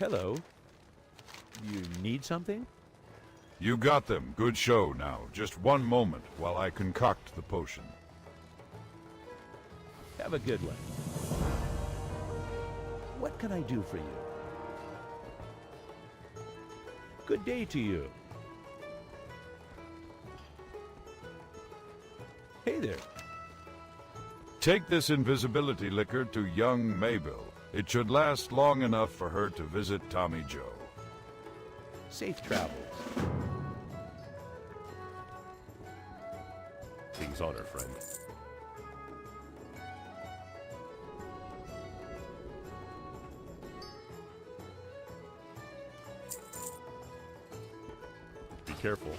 hello. You need something? You got them. Good show now. Just one moment while I concoct the potion. Have a good one. What can I do for you? Good day to you. Hey there. Take this invisibility liquor to young Mabel. It should last long enough for her to visit Tommy Joe. Safe travels. King's honor, friend. Be careful.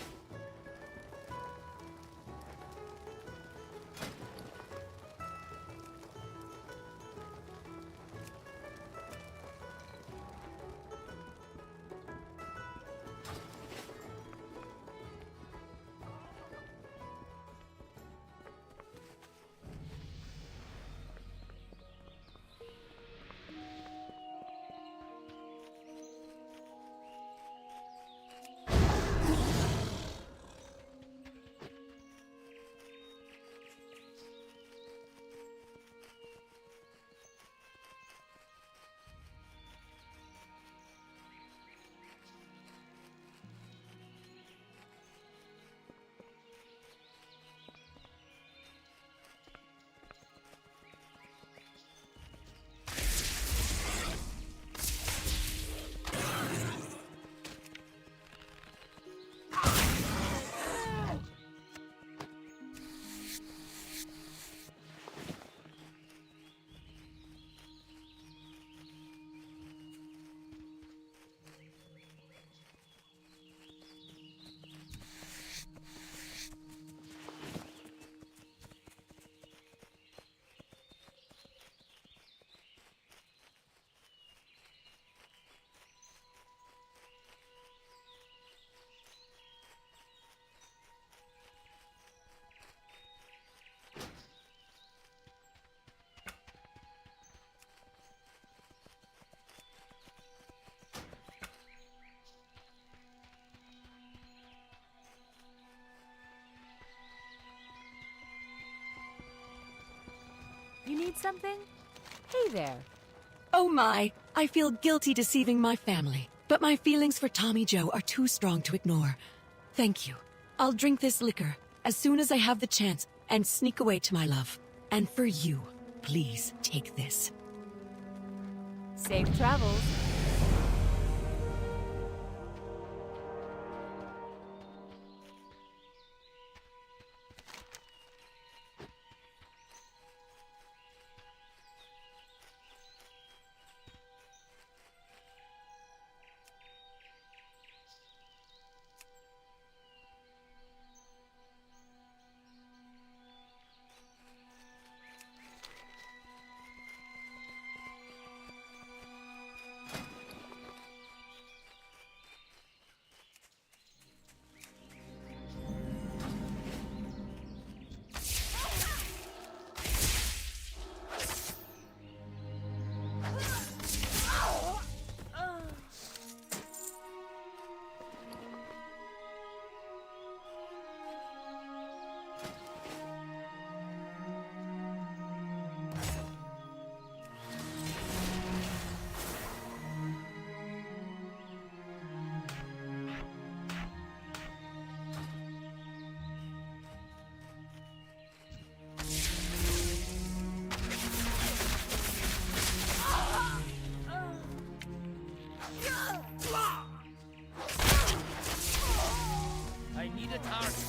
You need something? Hey there. Oh my, I feel guilty deceiving my family, but my feelings for Tommy Joe are too strong to ignore. Thank you. I'll drink this liquor as soon as I have the chance and sneak away to my love. And for you, please take this. Safe travels. I need a target.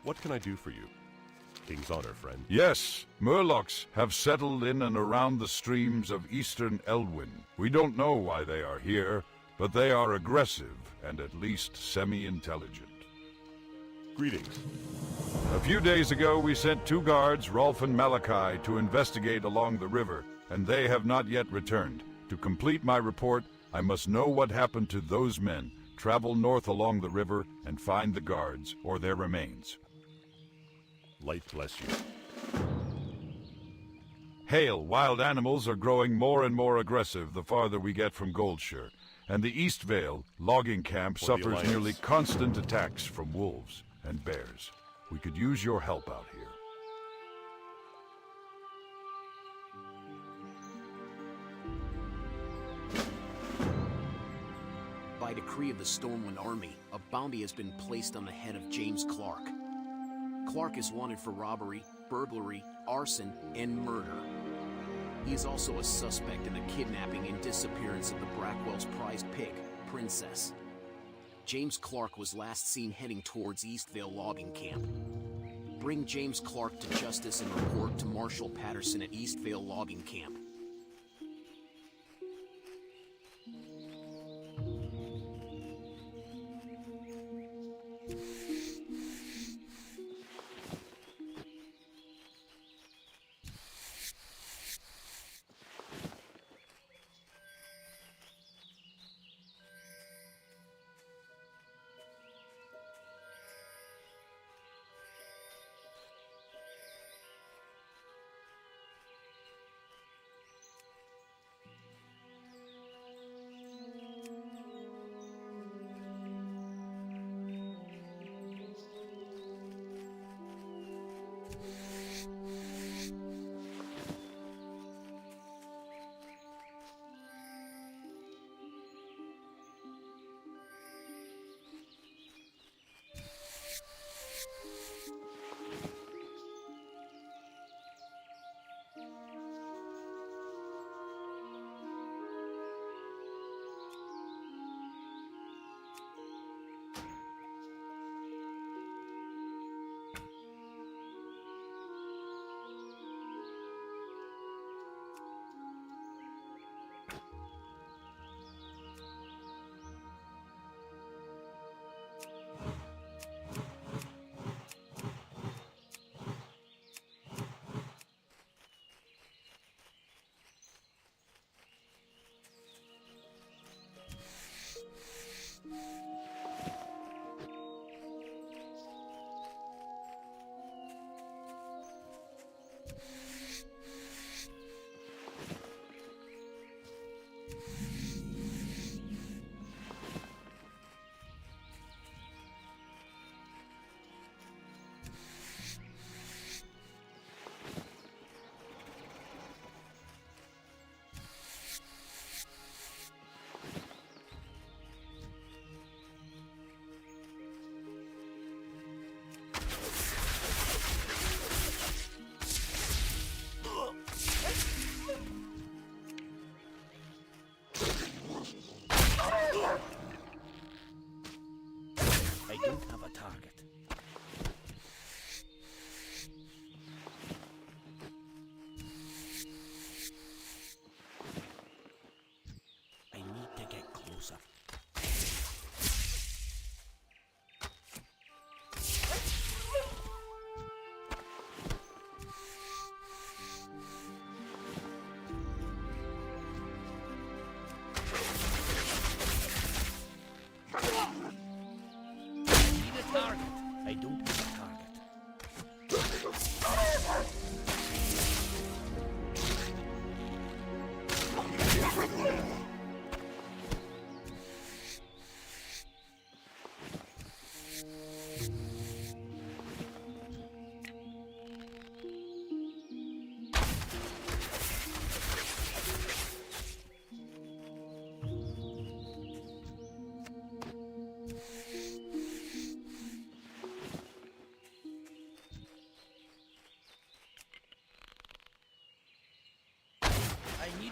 What can I do for you? King's honor, friend. Yes, Murlocs have settled in and around the streams of eastern Elwyn. We don't know why they are here, but they are aggressive and at least semi-intelligent. Greetings. A few days ago, we sent 2 guards, Rolf and Malachi, to investigate along the river, and they have not yet returned. To complete my report, I must know what happened to those men, travel north along the river, and find the guards, or their remains. Light bless you. Hail, wild animals are growing more and more aggressive the farther we get from Goldshire, and the East Vale logging camp For the suffers Alliance. nearly constant attacks from wolves and bears. We could use your help out here. By decree of the Stormwind Army, a bounty has been placed on the head of James Clark. Clark is wanted for robbery, burglary, arson, and murder. He is also a suspect in the kidnapping and disappearance of the Brackwell's prized pig, Princess. James Clark was last seen heading towards Eastvale logging camp. Bring James Clark to justice and report to Marshal Patterson at Eastvale logging camp.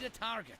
a target.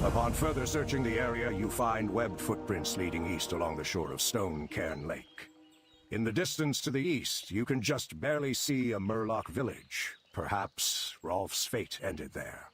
Upon further searching the area, you find webbed footprints leading east along the shore of Stone Cairn Lake. In the distance to the east, you can just barely see a Murloc village. Perhaps Rolf's fate ended there.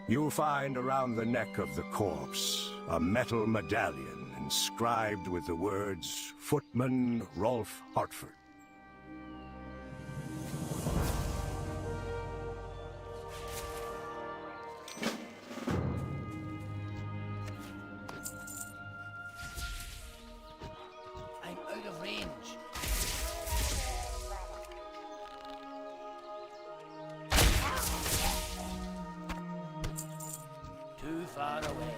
You'll find around the neck of the corpse a metal medallion inscribed with the words, Footman Rolf Hartford. I'm out of range. Too far away.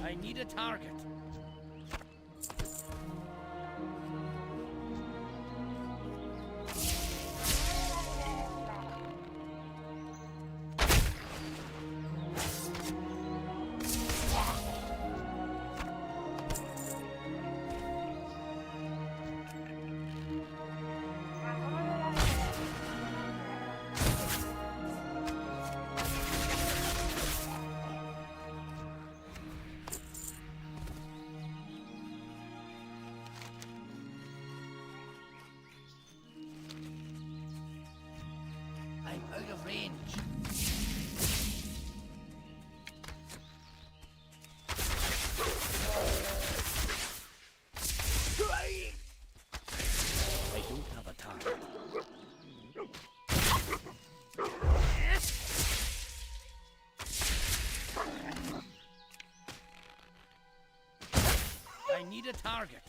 I need a target. target.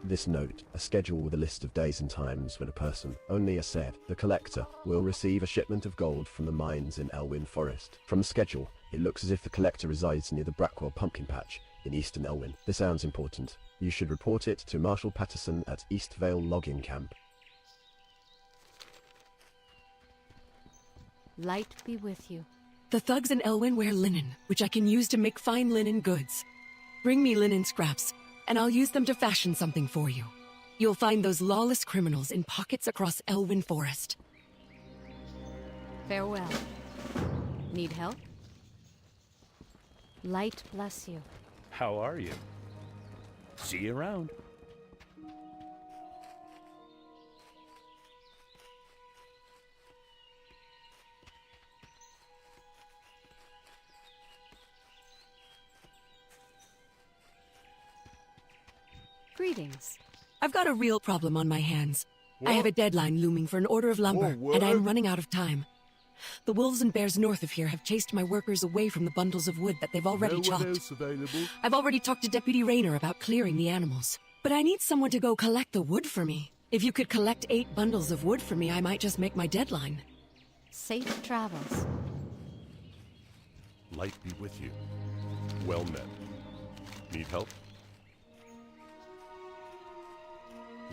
This note, a schedule with a list of days and times when a person, only a said, the collector, will receive a shipment of gold from the mines in Elwyn Forest. From the schedule, it looks as if the collector resides near the Brackwell Pumpkin Patch in eastern Elwyn. This sounds important. You should report it to Marshal Patterson at East Vale Logging Camp. Light be with you. The thugs in Elwyn wear linen, which I can use to make fine linen goods. Bring me linen scraps, and I'll use them to fashion something for you. You'll find those lawless criminals in pockets across Elwyn Forest. Farewell. Need help? Light bless you. How are you? See you around. Greetings. I've got a real problem on my hands. I have a deadline looming for an order of lumber, and I'm running out of time. The wolves and bears north of here have chased my workers away from the bundles of wood that they've already chopped. I've already talked to Deputy Rayner about clearing the animals. But I need someone to go collect the wood for me. If you could collect 8 bundles of wood for me, I might just make my deadline. Safe travels. Light be with you. Well met. Need help?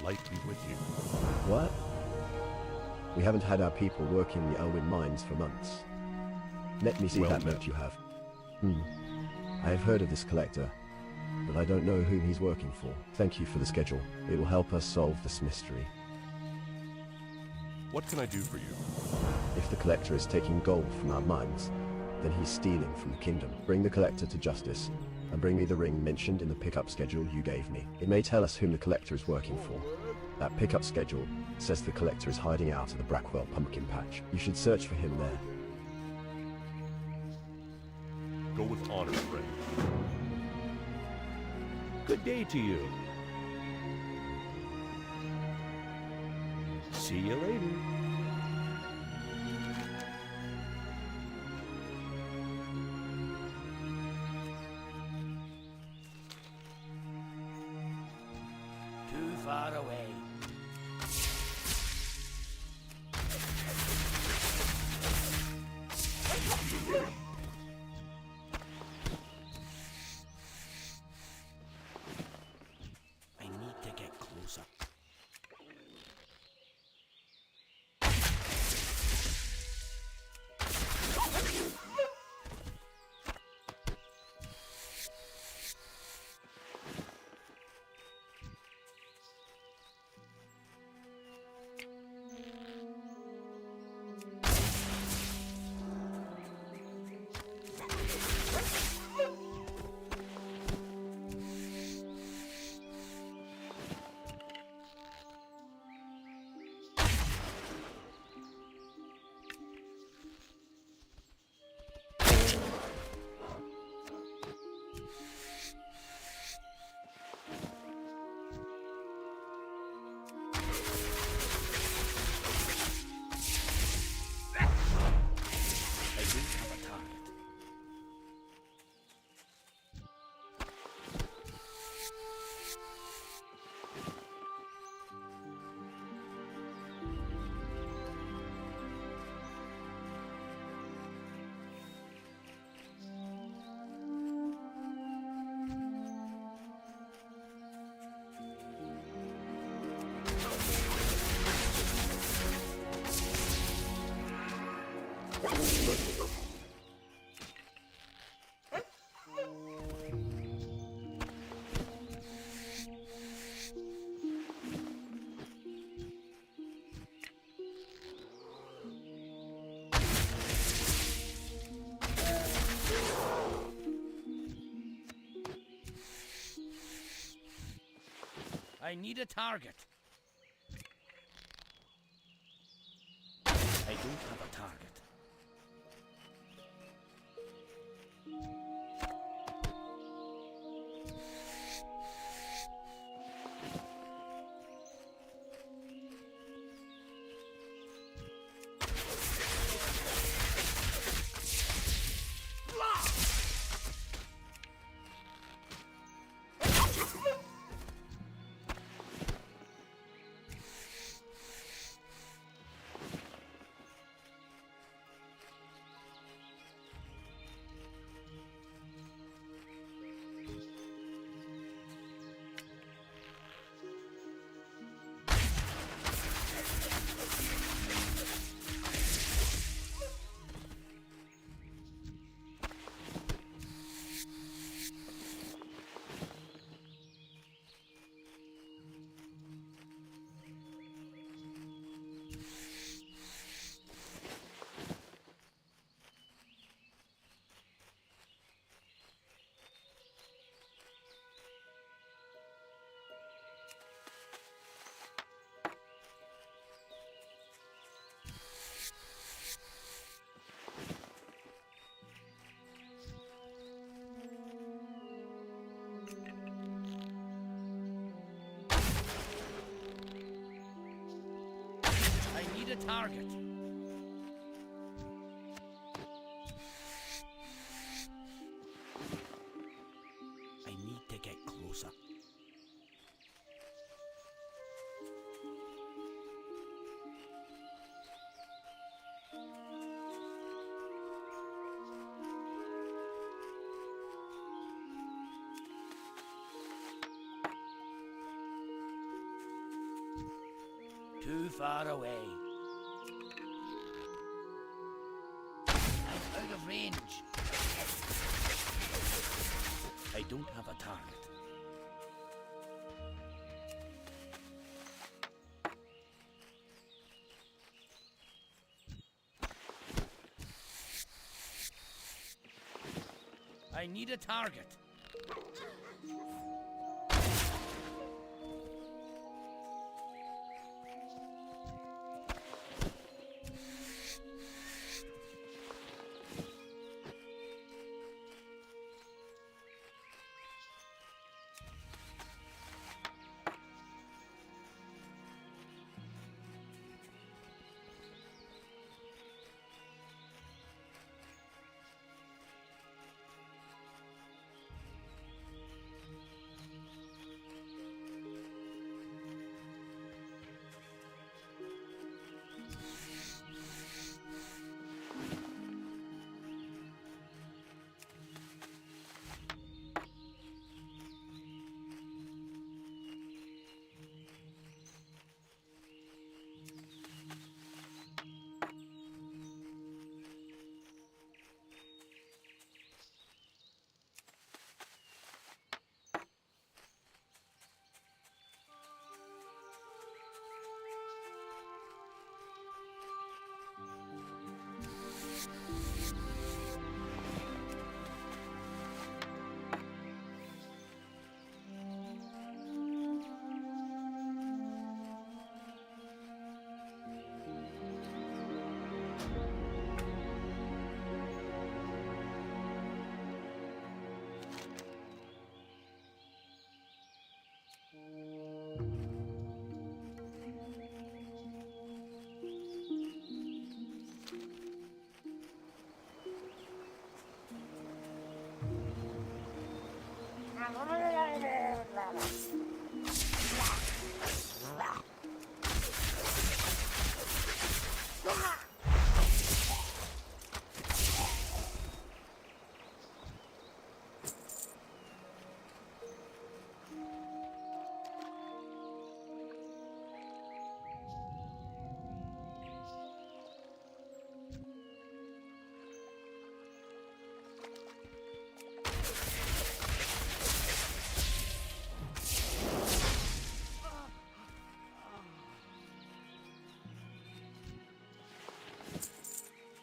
Light be with you. What? We haven't had our people working the Elwyn mines for months. Let me see Well that met. note you have. I have heard of this collector, but I don't know whom he's working for. Thank you for the schedule. It will help us solve this mystery. What can I do for you? If the collector is taking gold from our mines, then he's stealing from the kingdom. Bring the collector to justice, and bring me the ring mentioned in the pickup schedule you gave me. It may tell us whom the collector is working for. That pickup schedule says the collector is hiding out at the Brackwell Pumpkin Patch. You should search for him there. Go with honor, friend. Good day to you. See you later. Too far away. I need to get closer. I need a target. I don't have a target. I need a target. I need to get closer. Too far away. I'm out of range. I don't have a target. I need a target.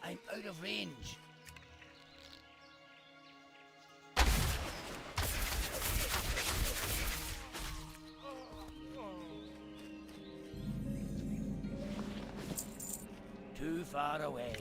I'm out of range. far away.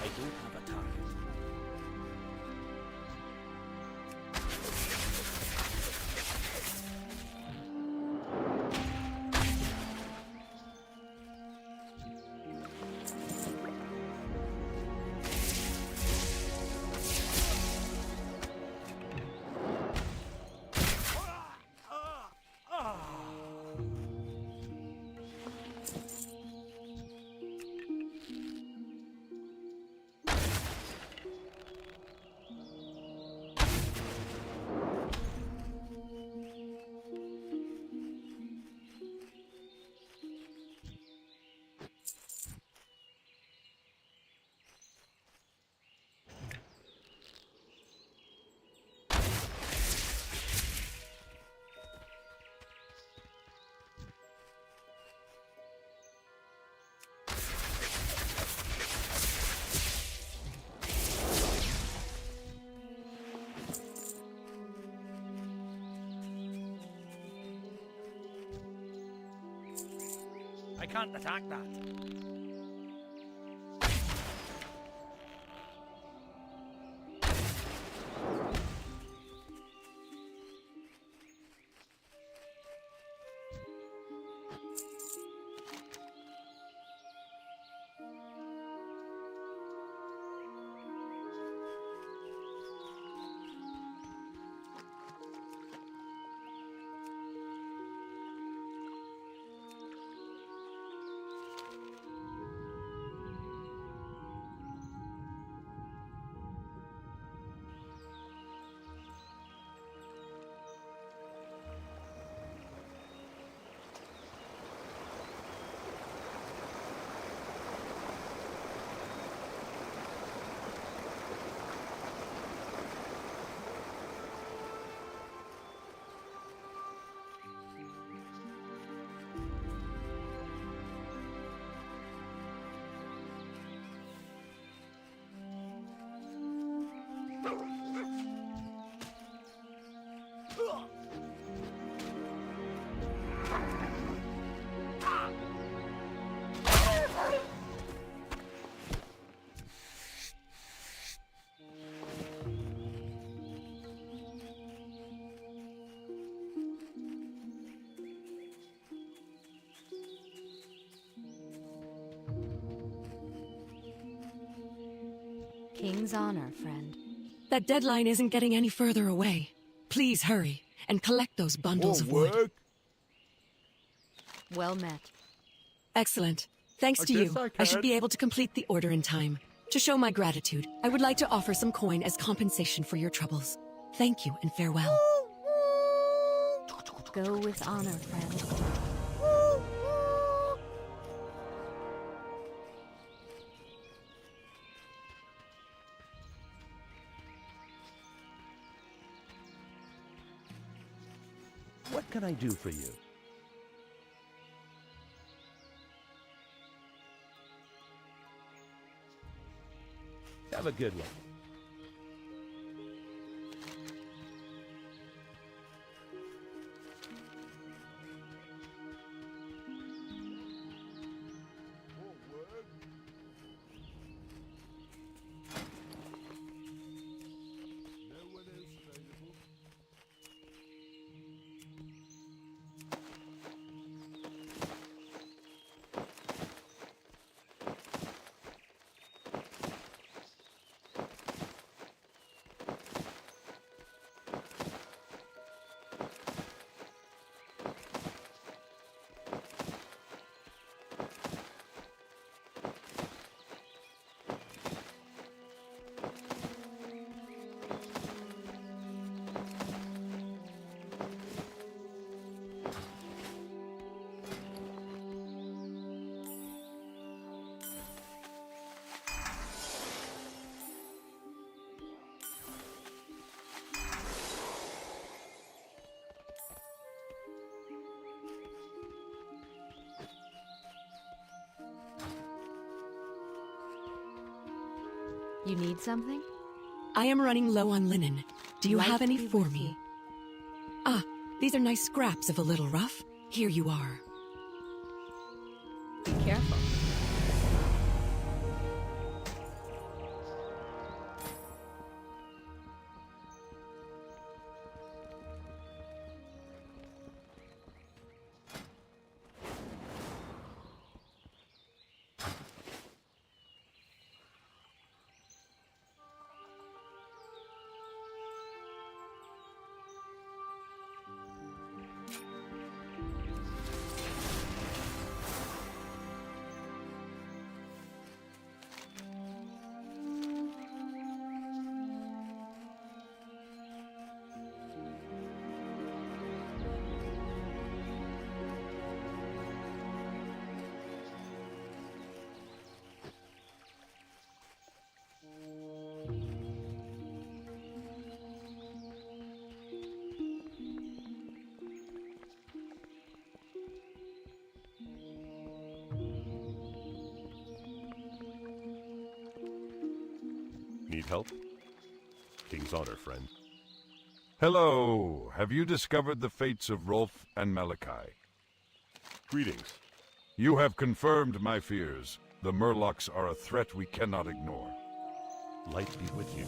I don't have a target. I can't attack that. King's honor, friend. That deadline isn't getting any further away. Please hurry and collect those bundles of wood. Well met. Excellent. Thanks to you, I should be able to complete the order in time. To show my gratitude, I would like to offer some coin as compensation for your troubles. Thank you and farewell. Go with honor, friend. What can I do for you? Have a good one. You need something? I am running low on linen. Do you have any Light be for with me? you. Ah, these are nice scraps of a little rough. Here you are. Be careful. Need help? King's honor, friend. Hello. Have you discovered the fates of Rolf and Malachi? Greetings. You have confirmed my fears. The Murlocs are a threat we cannot ignore. Light be with you.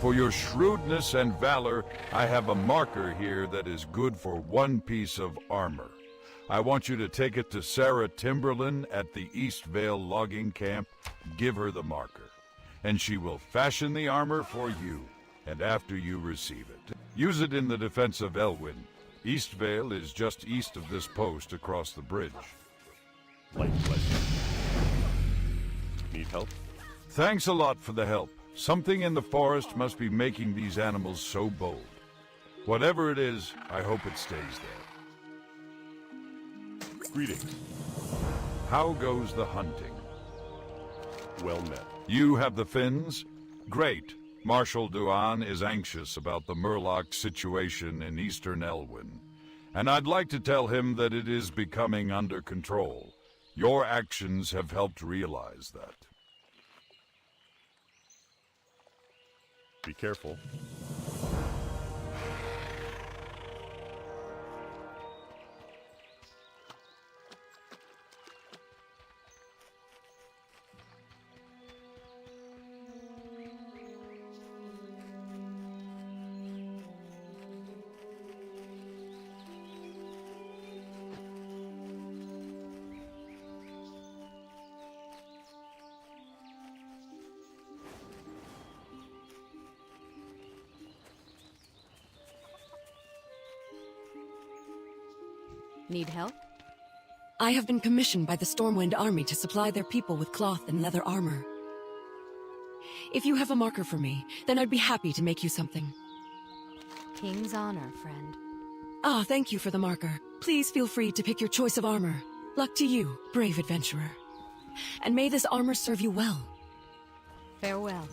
For your shrewdness and valor, I have a marker here that is good for one piece of armor. I want you to take it to Sarah Timberlin at the East Vale logging camp. Give her the marker, and she will fashion the armor for you, and after you receive it, use it in the defense of Elwyn. East Vale is just east of this post across the bridge. Light bless you. Need help? Thanks a lot for the help. Something in the forest must be making these animals so bold. Whatever it is, I hope it stays there. Greetings. How goes the hunting? Well met. You have the Finns? Great. Marshal Duan is anxious about the Murloc situation in eastern Elwyn, and I'd like to tell him that it is becoming under control. Your actions have helped realize that. Be careful. Need help? I have been commissioned by the Stormwind Army to supply their people with cloth and leather armor. If you have a marker for me, then I'd be happy to make you something. King's honor, friend. Ah, thank you for the marker. Please feel free to pick your choice of armor. Luck to you, brave adventurer. And may this armor serve you well. Farewell.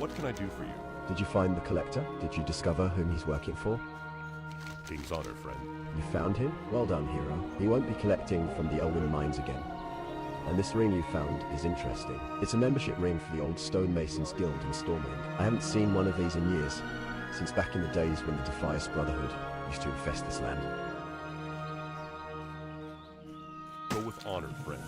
What can I do for you? Did you find the Collector? Did you discover whom he's working for? King's honor, friend. You found him? Well done, hero. He won't be collecting from the Elwyn mines again. And this ring you found is interesting. It's a membership ring for the old Stonemasons Guild in Stormwind. I haven't seen one of these in years, since back in the days when the Defias Brotherhood used to infest this land. Go with honor, friend.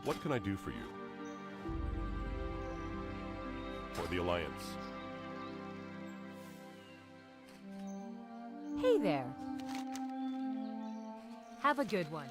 What can I do for you? For the Alliance. Hey there. Have a good one.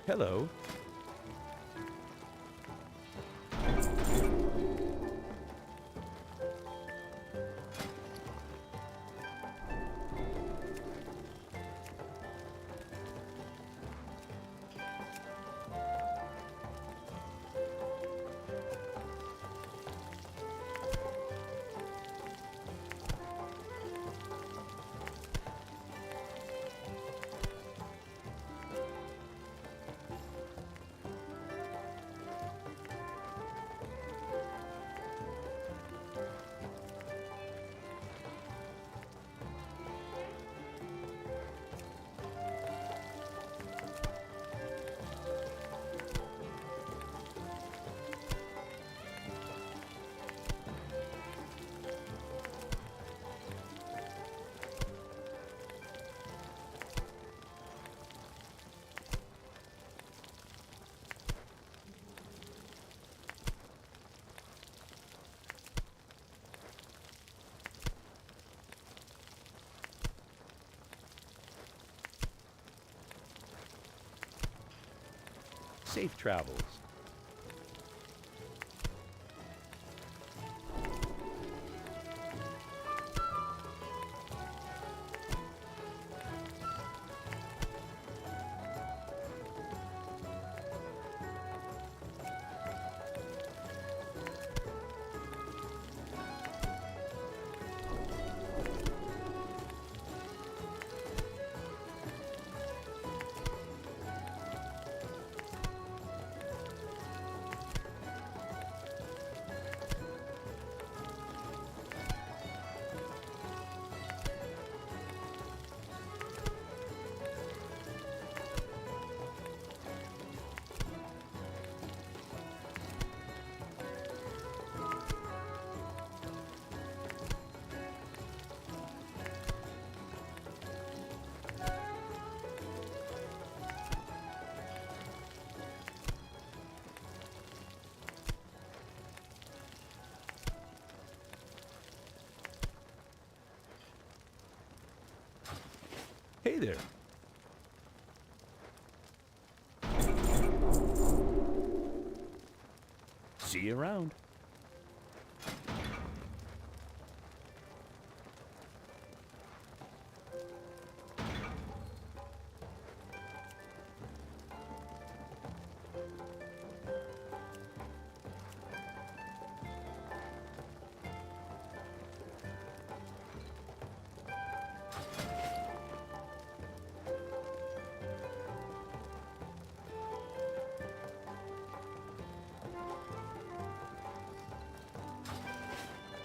Hello. Safe travels. Hey there. See you around.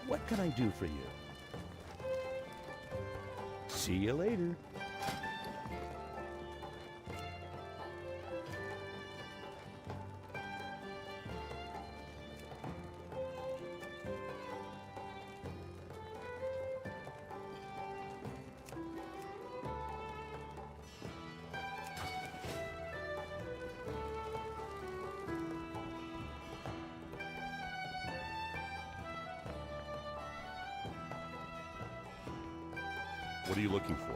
What can I do for you? See you later. What are you looking for?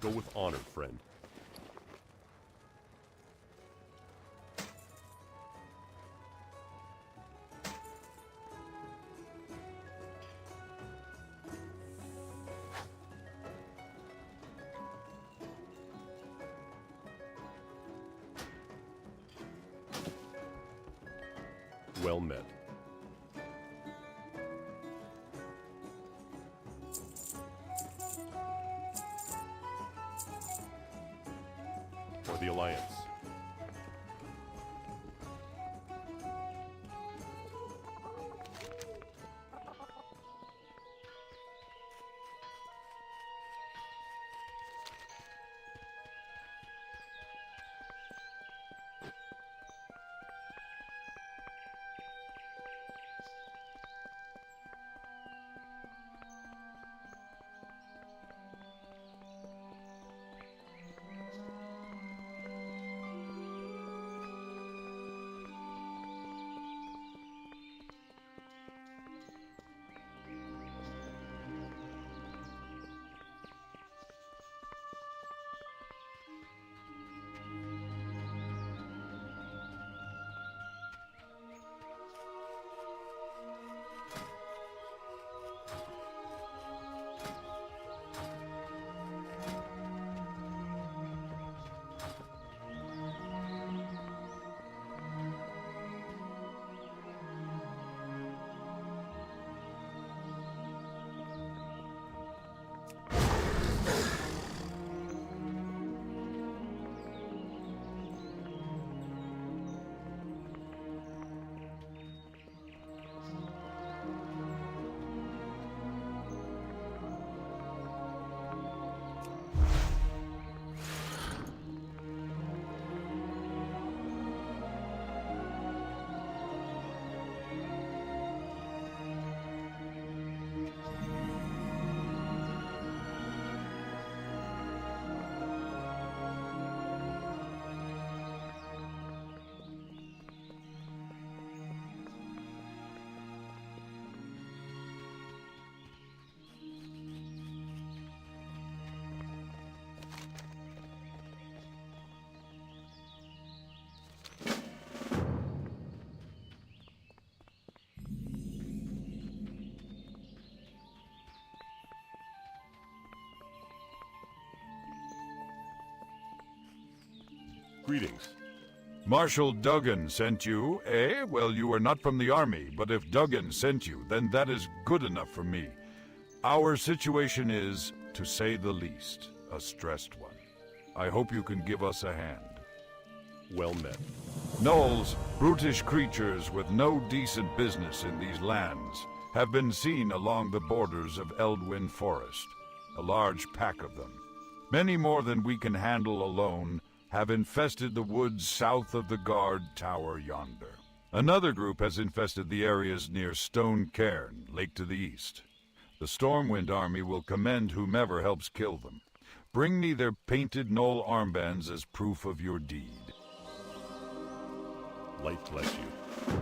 Go with honor, friend. Well met. For the Alliance. Greetings. Marshal Duggan sent you, eh? Well, you are not from the army, but if Duggan sent you, then that is good enough for me. Our situation is, to say the least, a stressed one. I hope you can give us a hand. Well met. Gnolls, brutish creatures with no decent business in these lands, have been seen along the borders of Eldwin Forest. A large pack of them, many more than we can handle alone, have infested the woods south of the guard tower yonder. Another group has infested the areas near Stone Cairn, lake to the east. The Stormwind army will commend whomever helps kill them. Bring me their painted Gnoll armbands as proof of your deed. Light bless you.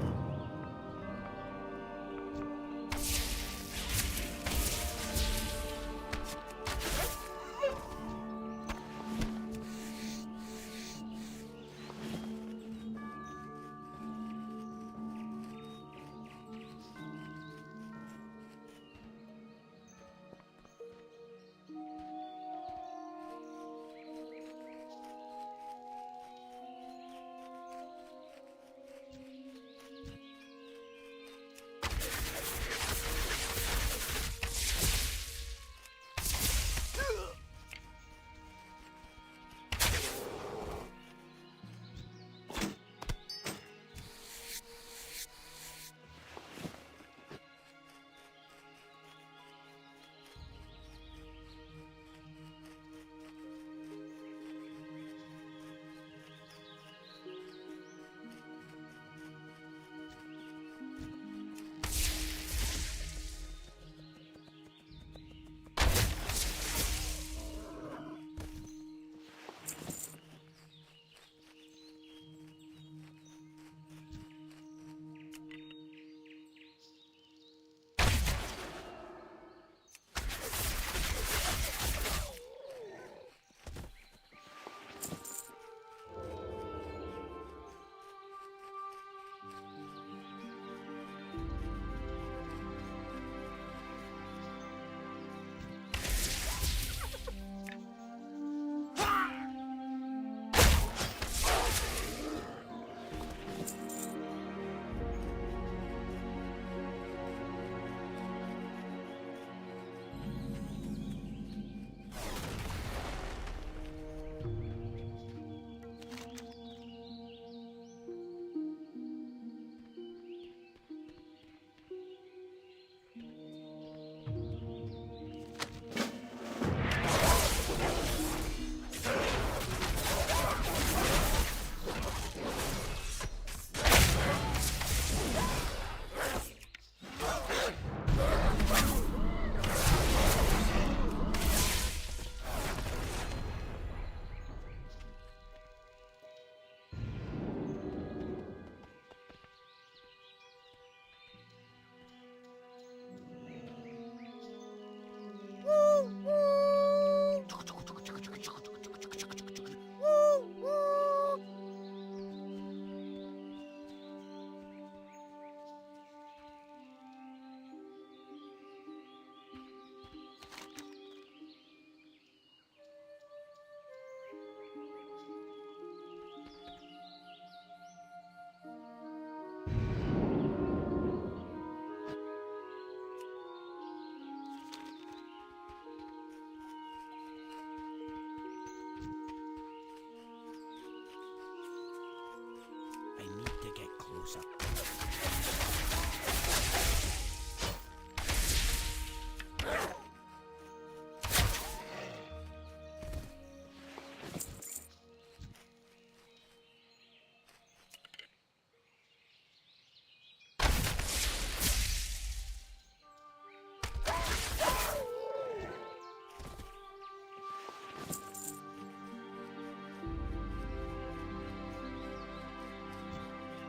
closer.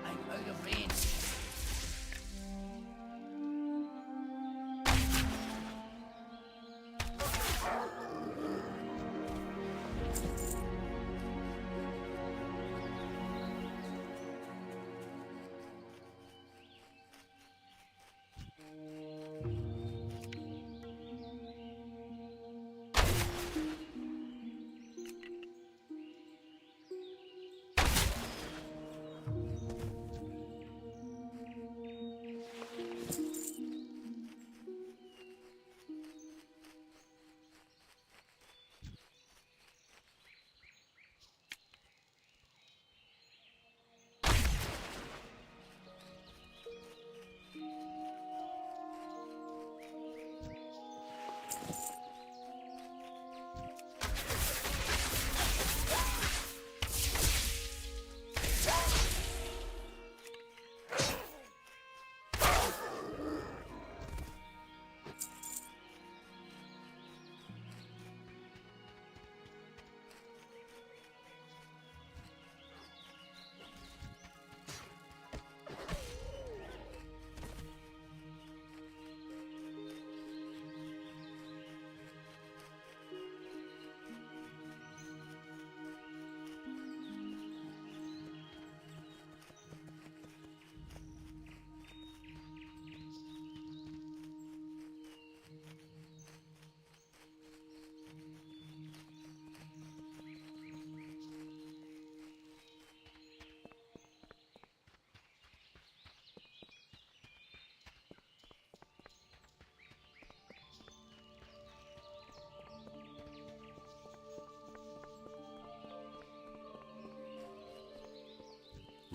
I'm out of range.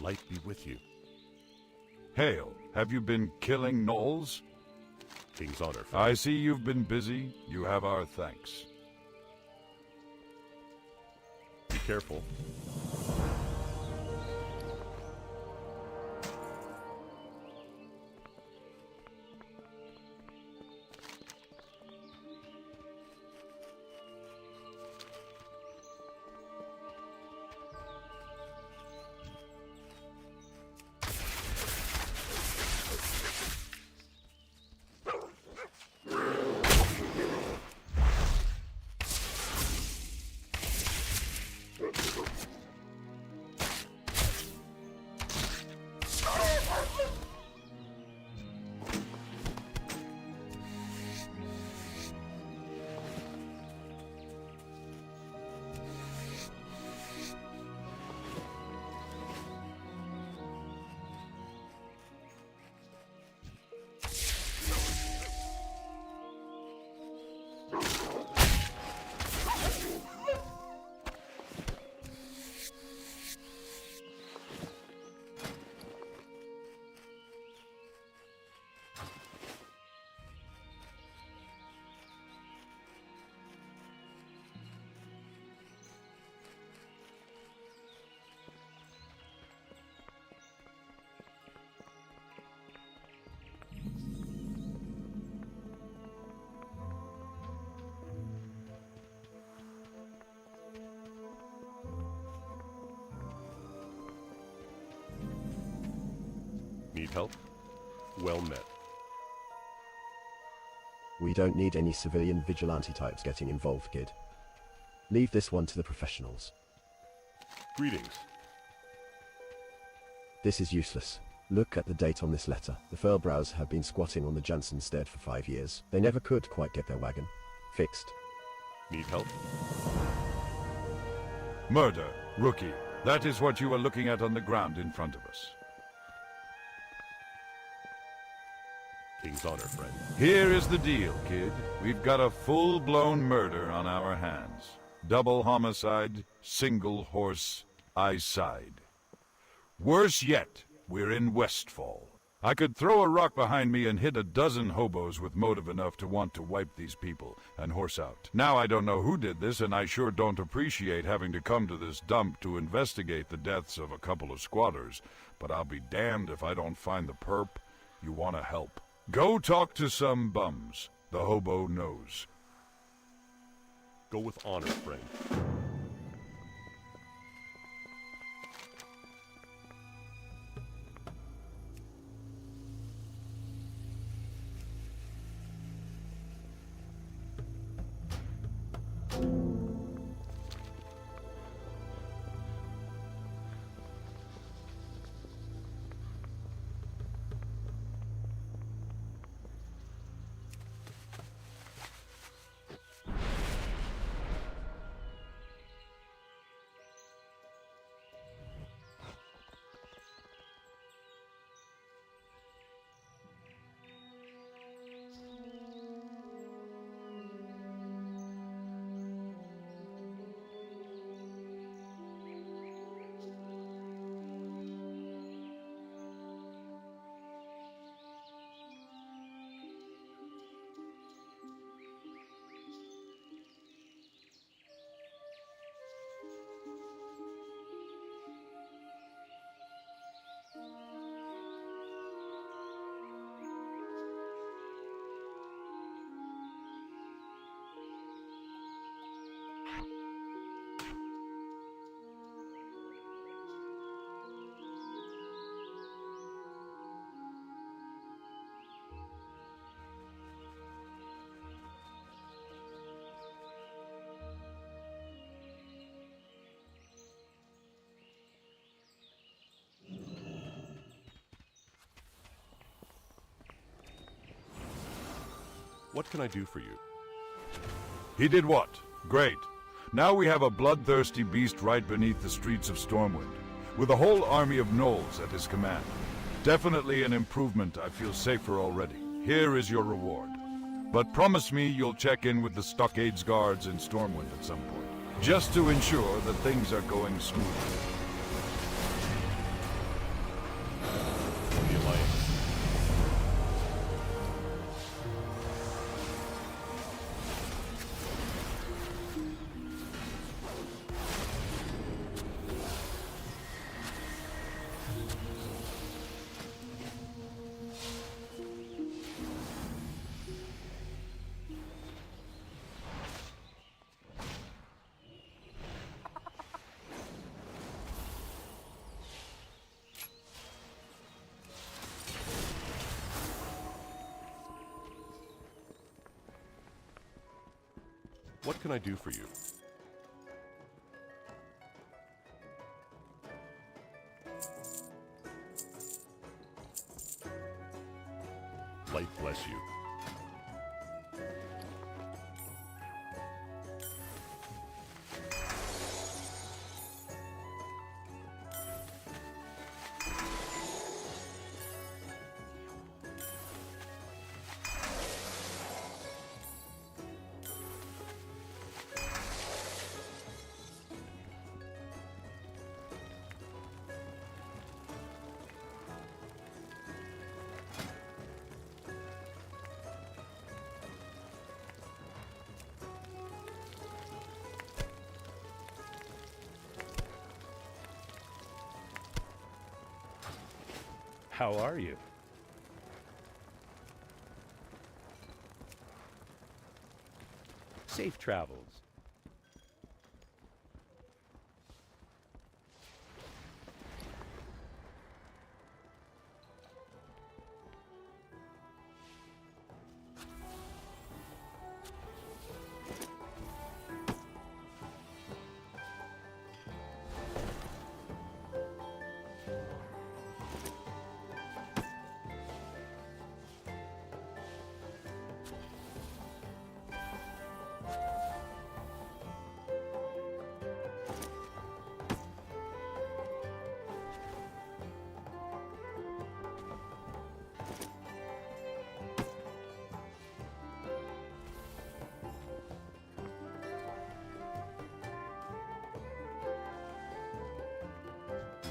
Light be with you. Hail, have you been killing gnolls? King's honor. I see you've been busy. You have our thanks. Be careful. Need help? Well met. We don't need any civilian vigilante types getting involved, kid. Leave this one to the professionals. Greetings. This is useless. Look at the date on this letter. The Furlbrows have been squatting on the Jansen stead for 5 years. They never could quite get their wagon fixed. Need help? Murder, rookie. That is what you are looking at on the ground in front of us. King's honor, friend. Here is the deal, kid. We've got a full-blown murder on our hands. Double homicide, single horse, I side. Worse yet, We're in Westfall. I could throw a rock behind me and hit a dozen hobos with motive enough to want to wipe these people and horse out. Now I don't know who did this, and I sure don't appreciate having to come to this dump to investigate the deaths of a couple of squatters, but I'll be damned if I don't find the perp you want to help. Go talk to some bums. The hobo knows. Go with honor, friend. What can I do for you? He did what? Great. Now we have a bloodthirsty beast right beneath the streets of Stormwind, with a whole army of gnolls at his command. Definitely an improvement. I feel safer already. Here is your reward. But promise me you'll check in with the Stockades guards in Stormwind at some point, just to ensure that things are going smoothly. The Alliance. What can I do for you? Light bless you. How are you? Safe travels.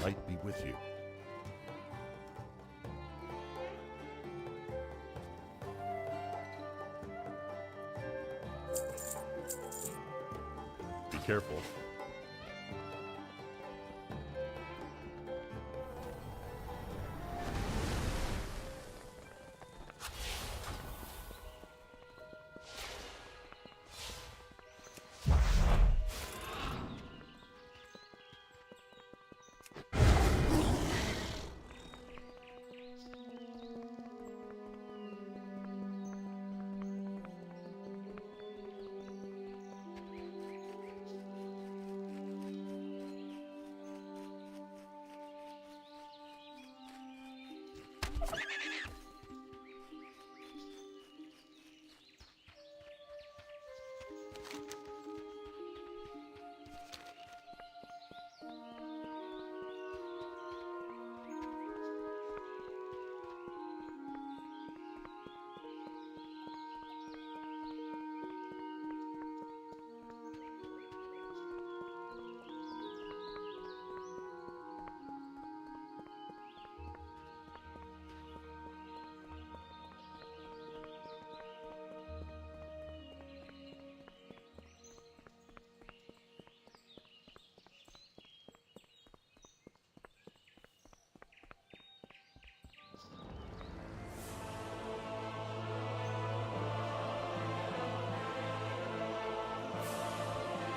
Light be with you. careful.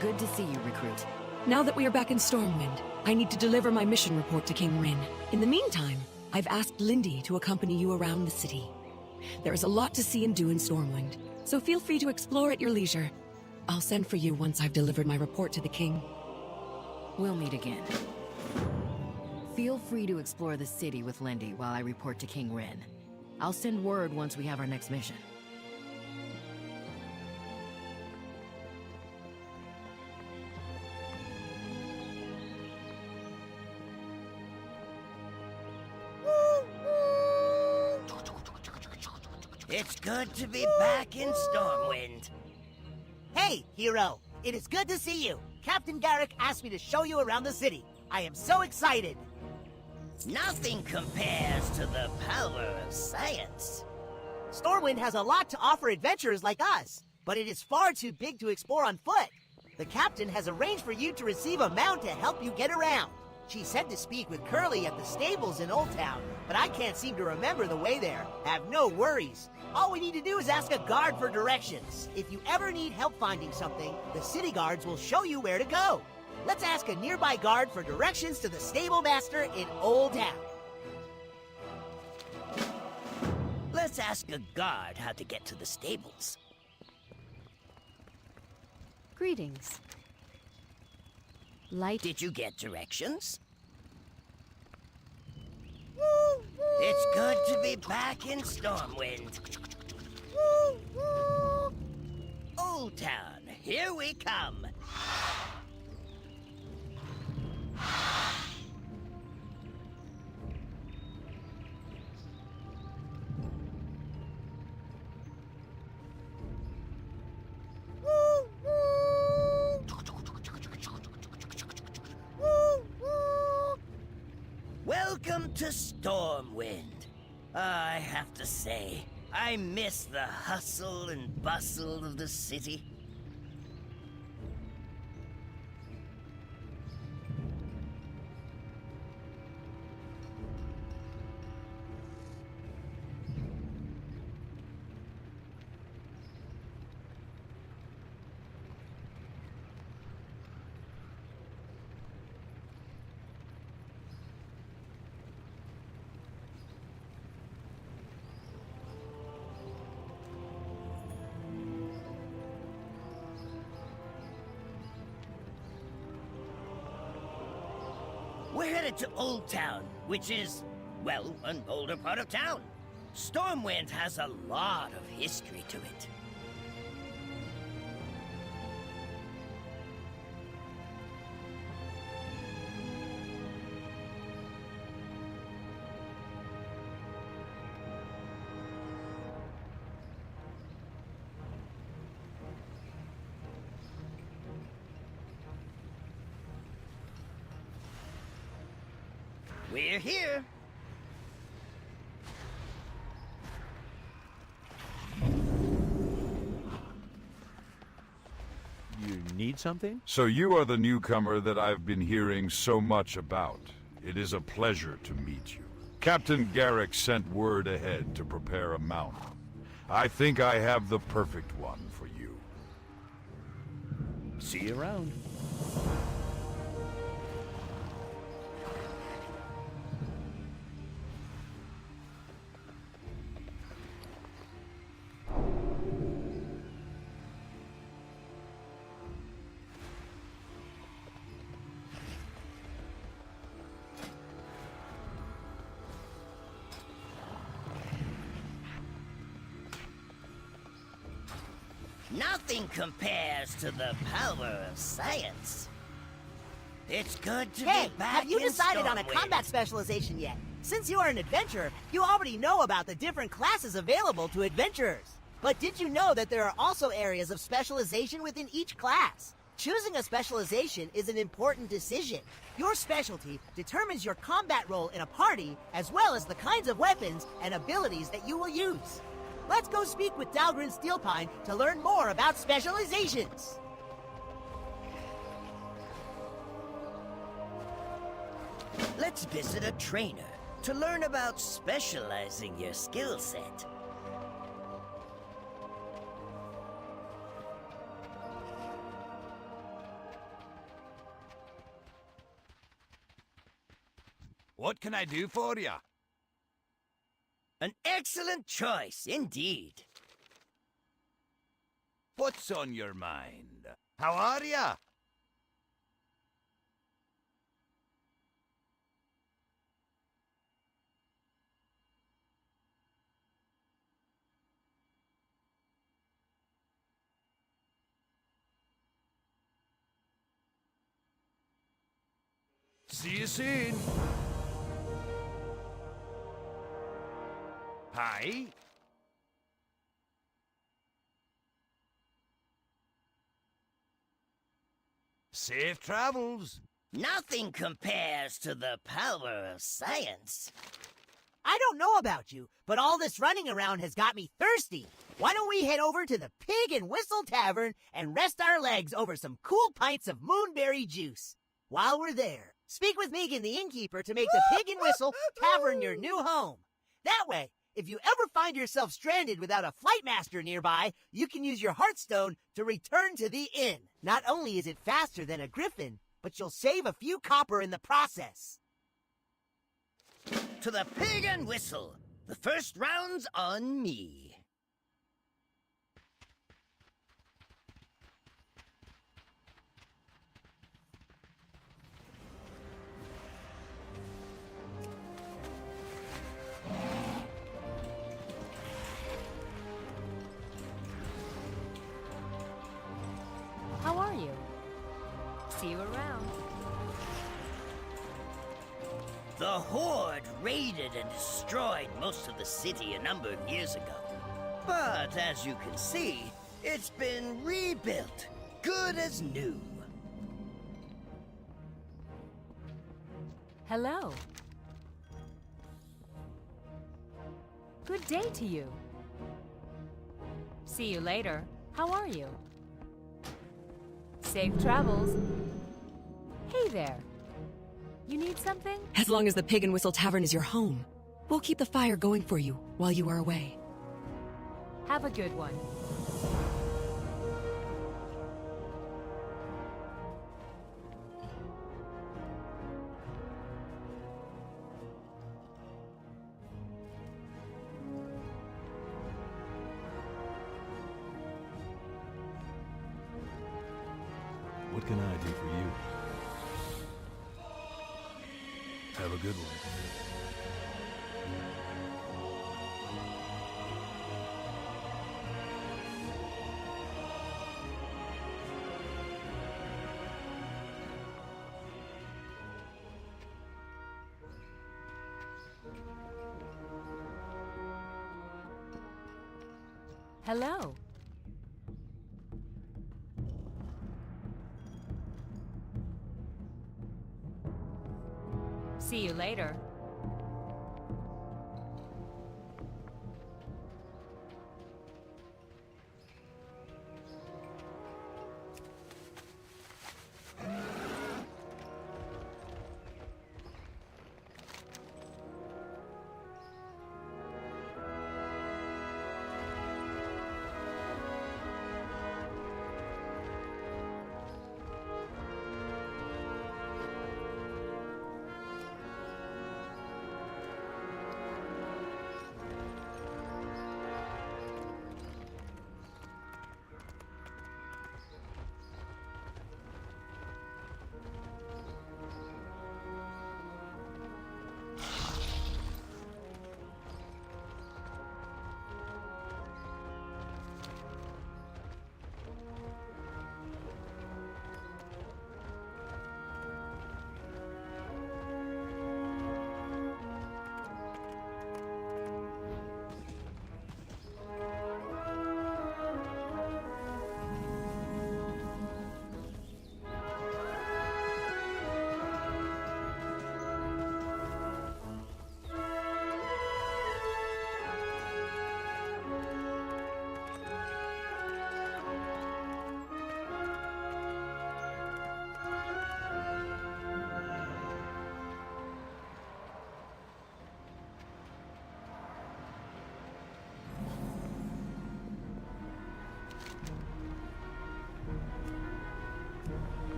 Good to see you, recruit. Now that we are back in Stormwind, I need to deliver my mission report to King Rin. In the meantime, I've asked Lindy to accompany you around the city. There is a lot to see and do in Stormwind, so feel free to explore at your leisure. I'll send for you once I've delivered my report to the king. We'll meet again. Feel free to explore the city with Lindy while I report to King Rin. I'll send word once we have our next mission. It's good to be back in Stormwind. Hey, hero! It is good to see you. Captain Garrick asked me to show you around the city. I am so excited. Nothing compares to the power of science. Stormwind has a lot to offer adventurers like us, but it is far too big to explore on foot. The captain has arranged for you to receive a mount to help you get around. She said to speak with Curly at the stables in Old Town, but I can't seem to remember the way there. Have no worries. All we need to do is ask a guard for directions. If you ever need help finding something, the city guards will show you where to go. Let's ask a nearby guard for directions to the stable master in Old Town. Let's ask a guard how to get to the stables. Greetings. Light. Did you get directions? It's good to be back in Stormwind. Old Town, here we come. Welcome to Stormwind. I have to say, I miss the hustle and bustle of the city. We're headed to Old Town, which is, well, an older part of town. Stormwind has a lot of history to it. We're here. You need something? So you are the newcomer that I've been hearing so much about. It is a pleasure to meet you. Captain Garrick sent word ahead to prepare a mount. I think I have the perfect one for you. See you around. Nothing compares to the power of science. It's good to Hey, be back have you in decided on a Stormwind. combat specialization yet? Since you are an adventurer, you already know about the different classes available to adventurers. But did you know that there are also areas of specialization within each class? Choosing a specialization is an important decision. Your specialty determines your combat role in a party, as well as the kinds of weapons and abilities that you will use. Let's go speak with Dalgrin Steelpine to learn more about specializations. Let's visit a trainer to learn about specializing your skill set. What can I do for you? An excellent choice, indeed. What's on your mind? How are ya? See you soon. Hi. Safe travels. Nothing compares to the power of science. I don't know about you, but all this running around has got me thirsty. Why don't we head over to the Pig and Whistle Tavern and rest our legs over some cool pints of moonberry juice? While we're there, speak with Megan the innkeeper to make the Pig and Whistle Tavern your new home. That way, if you ever find yourself stranded without a flight master nearby, you can use your Hearthstone to return to the inn. Not only is it faster than a griffin, but you'll save a few copper in the process. To the Pig and Whistle. The first round's on me. How are you? See you around. The Horde raided and destroyed most of the city a number of years ago. But as you can see, it's been rebuilt, good as new. Hello. Good day to you. See you later. How are you? Safe travels. Hey there. You need something? As long as the Pig and Whistle Tavern is your home, we'll keep the fire going for you while you are away. Have a good one. What can I do for you? Have a good one. Hello. See you later.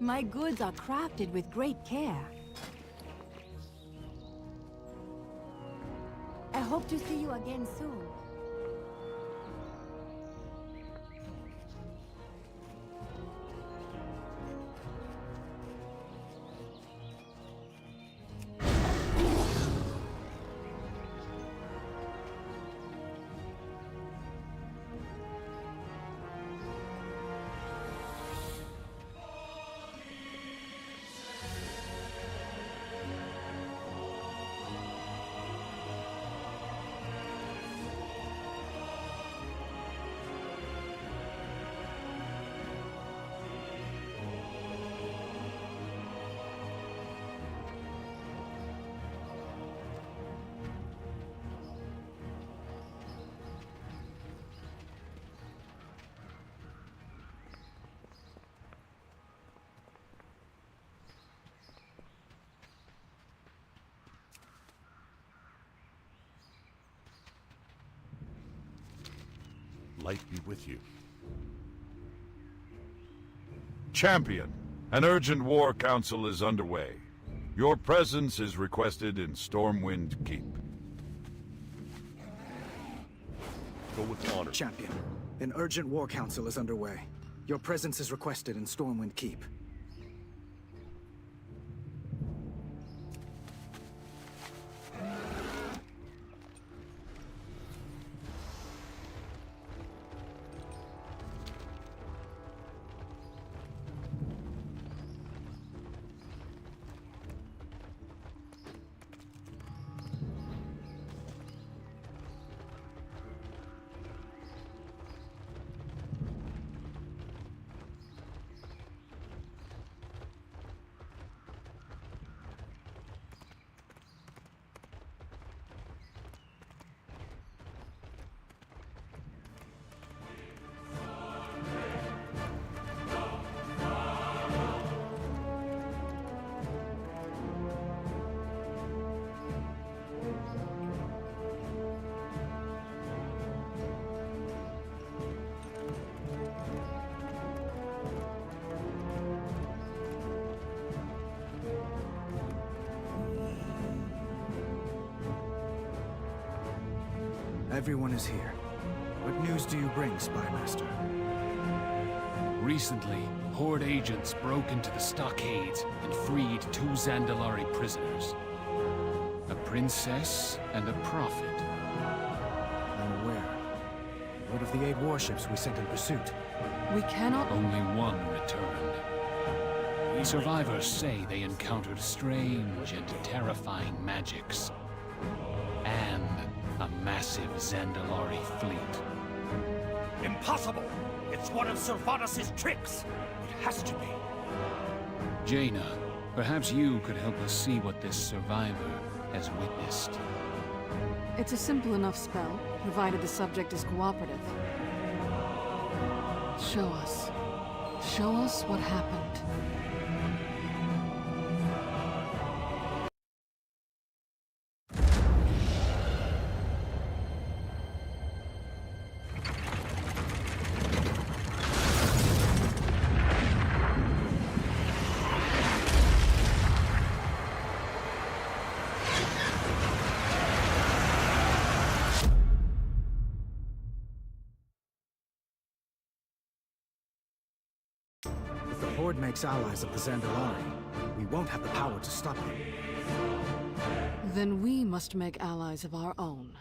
My goods are crafted with great care. I hope to see you again soon. Light be with you. Champion, an urgent war council is underway. Your presence is requested in Stormwind Keep. Go with honor. Champion, an urgent war council is underway. Your presence is requested in Stormwind Keep. Everyone is here. What news do you bring, Spymaster? Recently, Horde agents broke into the stockades and freed 2 Zandalari prisoners. A princess and a prophet. I'm aware. What of the 8 warships we sent in pursuit? We cannot... Only one returned. Survivors say they encountered strange and terrifying magics. And a massive Zandalari fleet. Impossible! It's one of Sylvanas' tricks! It has to be. Jaina, perhaps you could help us see what this survivor has witnessed. It's a simple enough spell, provided the subject is cooperative. Show us. Show us what happened. If the Horde makes allies of the Zandalari, we won't have the power to stop them. Then we must make allies of our own.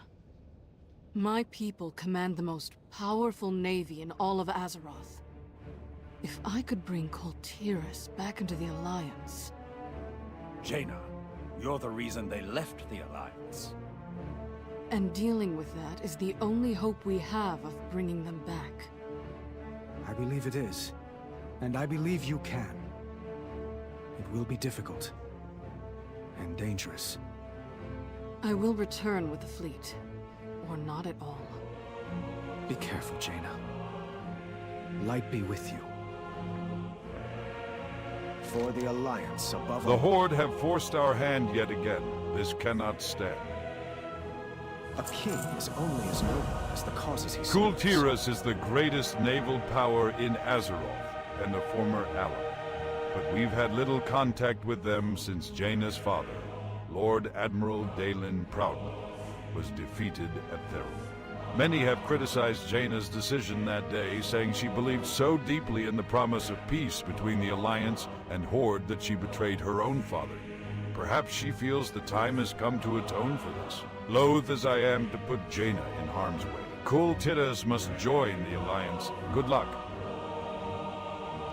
My people command the most powerful navy in all of Azeroth. If I could bring Koltiris back into the Alliance... Jaina, you're the reason they left the Alliance. And dealing with that is the only hope we have of bringing them back. I believe it is. And I believe you can. It will be difficult. And dangerous. I will return with the fleet. Or not at all. Be careful, Jaina. Light be with you. For the Alliance above all... The Horde have forced our hand yet again. This cannot stand. A king is only as noble as the causes he serves. Kultiras is the greatest naval power in Azeroth, and a former ally. but we've had little contact with them since Jaina's father, Lord Admiral Dalen Proudmoore, was defeated at Theron. Many have criticized Jaina's decision that day, saying she believed so deeply in the promise of peace between the Alliance and Horde that she betrayed her own father. Perhaps she feels the time has come to atone for this. Loath as I am to put Jaina in harm's way, Kul Tiras must join the Alliance. Good luck.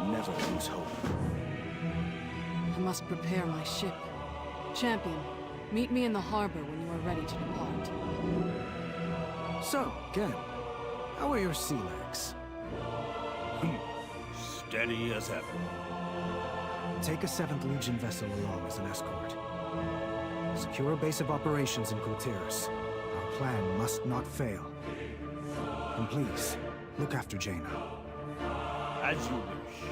Never lose hope. I must prepare my ship. Champion, meet me in the harbor when you are ready to depart. So, Gen, how are your sea legs? Steady as ever. Take a 7th Legion vessel along as an escort. Secure a base of operations in Kultiras. Our plan must not fail. And please, look after Jaina. As you wish.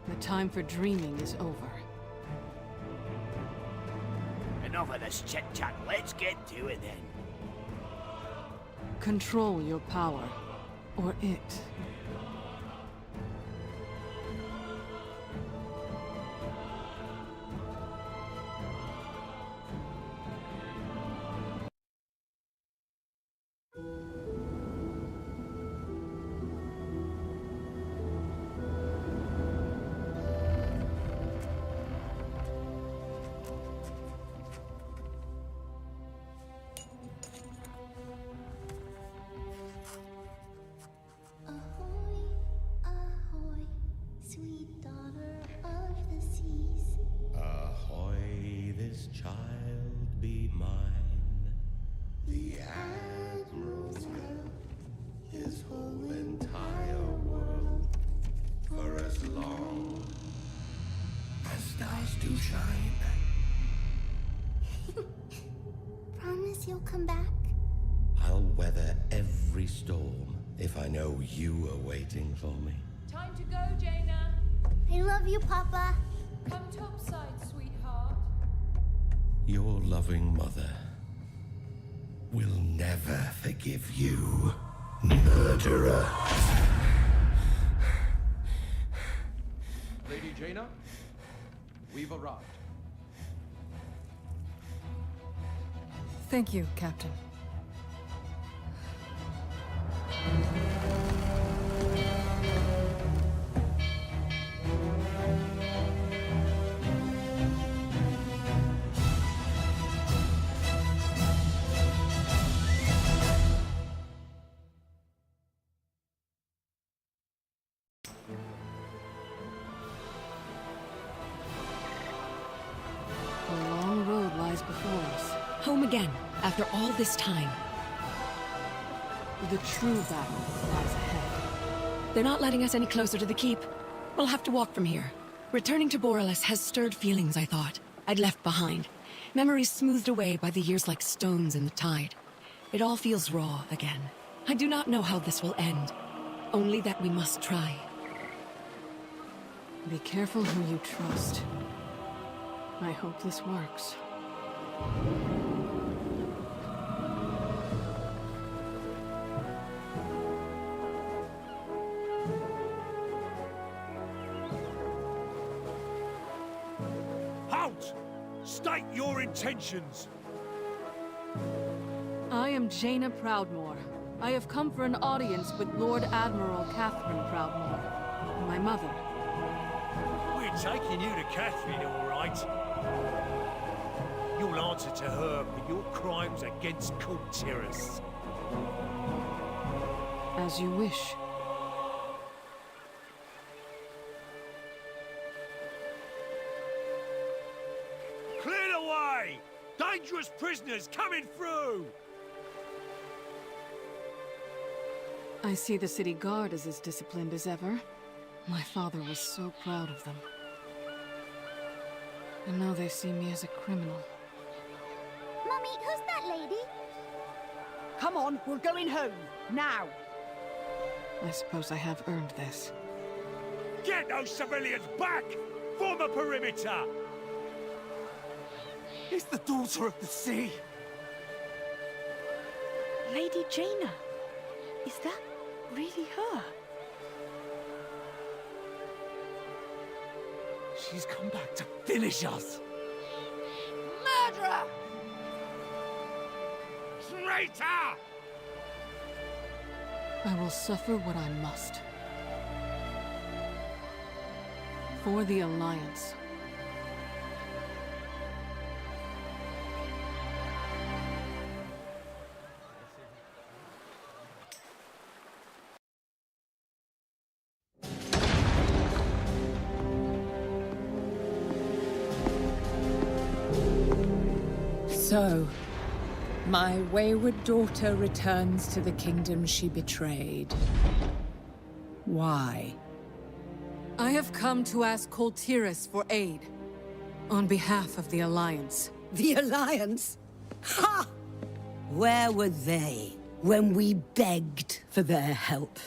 The time for dreaming is over. Enough of this chit-chat. Let's get to it then. Control your power, or it. Promise you'll come back? I'll weather every storm. if I know you are waiting for me. Time to go, Jaina. I love you, Papa. Come topside, sweetheart. Your loving mother will never forgive you, murderer. Lady Jaina, we've arrived. Thank you, Captain. A long road lies before us. Home again, after all this time. The true battle lies ahead. They're not letting us any closer to the keep. We'll have to walk from here. Returning to Borealis has stirred feelings I thought I'd left behind. Memories smoothed away by the years like stones in the tide. It all feels raw again. I do not know how this will end. Only that we must try. Be careful who you trust. I hope this works. Halt! State your intentions! I am Jaina Proudmoore. I have come for an audience with Lord Admiral Catherine Proudmoore, my mother. We're taking you to Catherine, all right. You'll answer to her for your crimes against Kultiras. As you wish. Clear the way! Dangerous prisoners coming through! I see the city guard is as disciplined as ever. My father was so proud of them. And now they see me as a criminal. Mummy, who's that lady? Come on, we're going home. Now! I suppose I have earned this. Get those civilians back! Form a perimeter! It's the daughter of the sea! Lady Jaina! Is that really her? She's come back to finish us! Murderer! Traitor! I will suffer what I must. For the Alliance. So, my wayward daughter returns to the kingdom she betrayed. Why? I have come to ask Kultiras for aid. On behalf of the Alliance. The Alliance? Ha! Where were they when we begged for their help?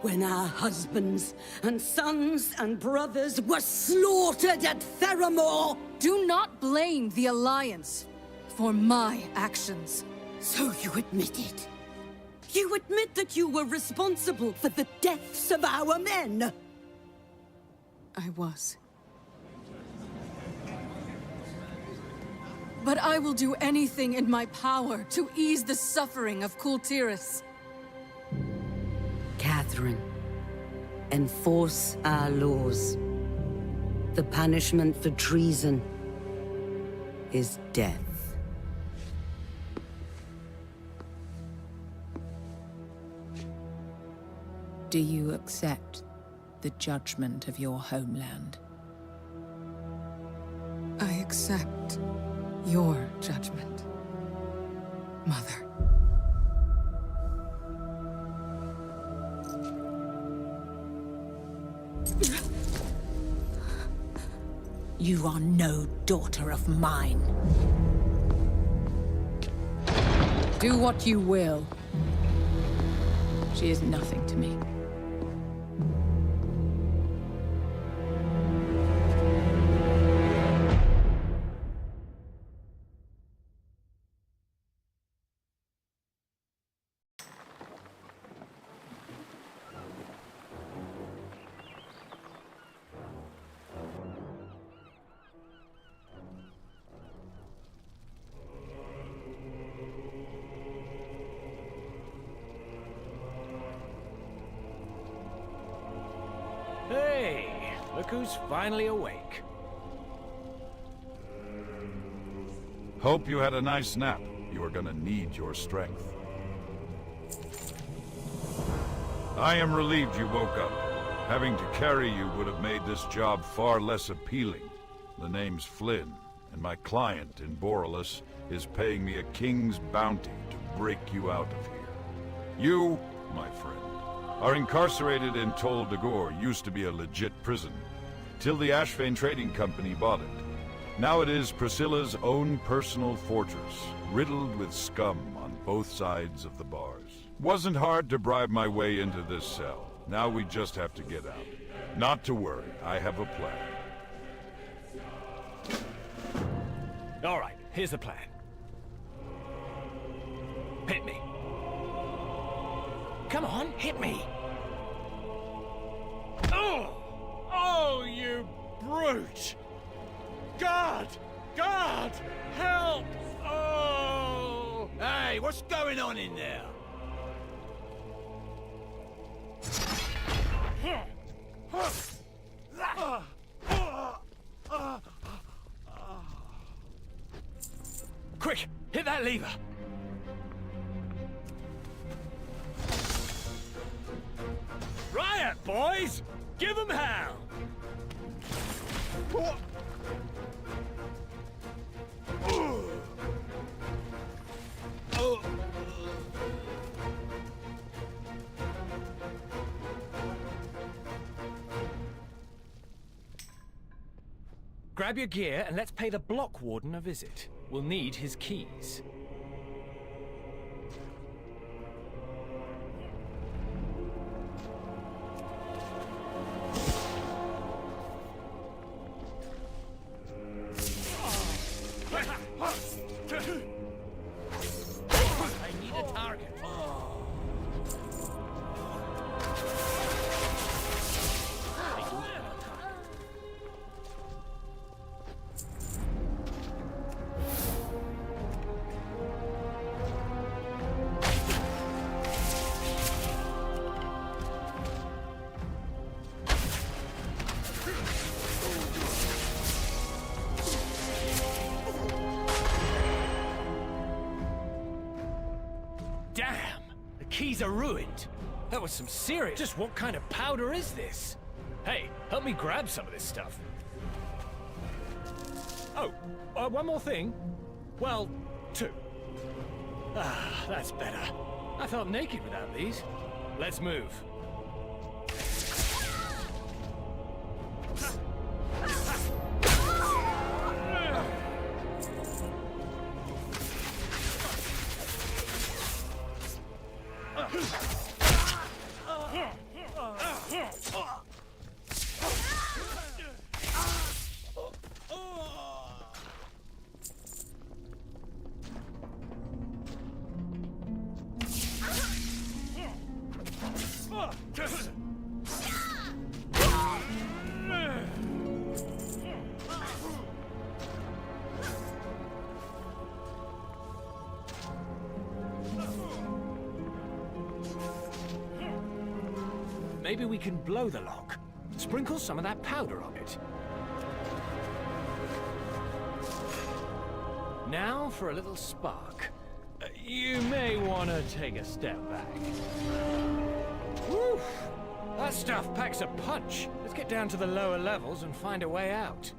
When our husbands and sons and brothers were slaughtered at Theramore? Do not blame the Alliance for my actions. So you admit it? You admit that you were responsible for the deaths of our men? I was. But I will do anything in my power to ease the suffering of Kultiras. Catherine, enforce our laws. The punishment for treason is death. Do you accept the judgment of your homeland? I accept your judgment, Mother. You are no daughter of mine. Do what you will. She is nothing to me. Hey, look who's finally awake. Hope you had a nice nap. You are gonna need your strength. I am relieved you woke up. Having to carry you would have made this job far less appealing. The name's Flynn, and my client in Boralus is paying me a king's bounty to break you out of here. You, my friend, are incarcerated in Tol Dagor. Used to be a legit prison, till the Ashvane Trading Company bought it. Now it is Priscilla's own personal fortress, riddled with scum on both sides of the bars. Wasn't hard to bribe my way into this cell. Now we just have to get out. Not to worry, I have a plan. All right, here's the plan. Hit me. Come on, hit me. Oh! Oh, you brute! God! God! Help! Oh! Hey, what's going on in there? Quick, hit that lever. Riot, boys! Give 'em hell! Grab your gear and let's pay the Block Warden a visit. We'll need his keys. I need a target. Damn! The keys are ruined. That was some serious... Just what kind of powder is this? Hey, help me grab some of this stuff. Oh, one more thing. Well, two. Ah, that's better. I felt naked without these. Let's move. Maybe we can blow the lock. Sprinkle some of that powder on it. Now for a little spark. You may want to take a step back. Whew! That stuff packs a punch. Let's get down to the lower levels and find a way out.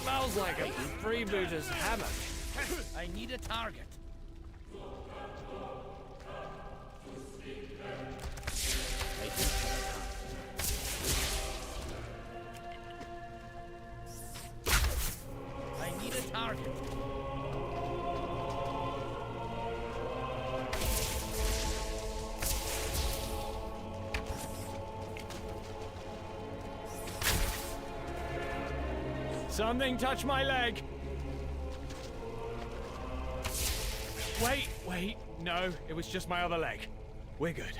Smells like a freebooter's hammock. I need a target. I need a target. Something touched my leg. Wait, no, it was just my other leg. We're good.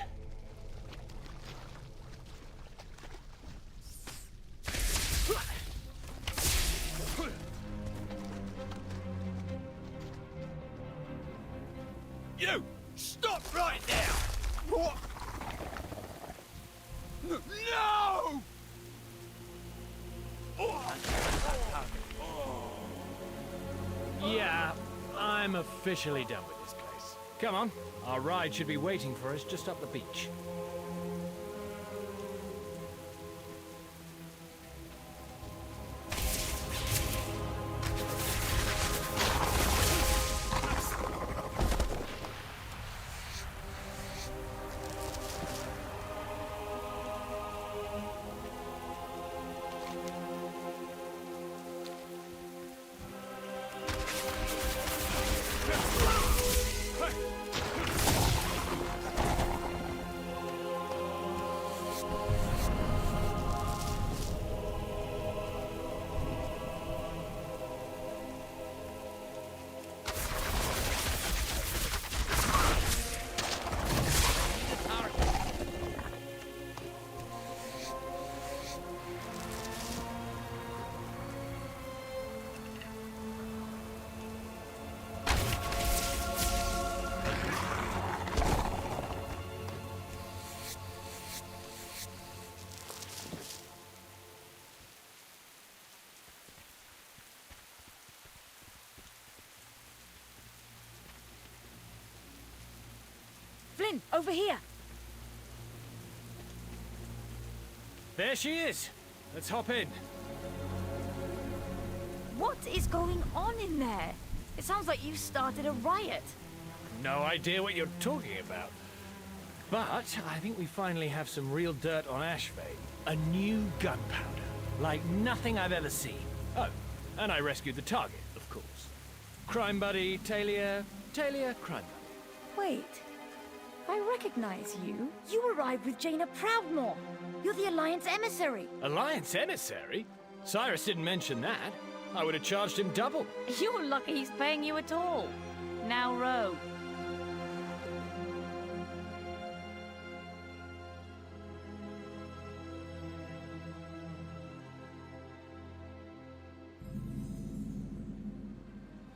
You! Stop right now! What? No! Yeah, I'm officially done with this place. Come on, our ride should be waiting for us just up the beach. Flynn, over here! There she is. Let's hop in. What is going on in there? It sounds like you started a riot. No idea what you're talking about. But I think we finally have some real dirt on Ashvane. A new gunpowder. Like nothing I've ever seen. Oh, and I rescued the target, of course. Crime buddy, Talia, crime buddy. Wait. I recognize you. You arrived with Jaina Proudmoore. You're the Alliance emissary. Alliance emissary? Cyrus didn't mention that. I would have charged him double. You're lucky he's paying you at all. Now row.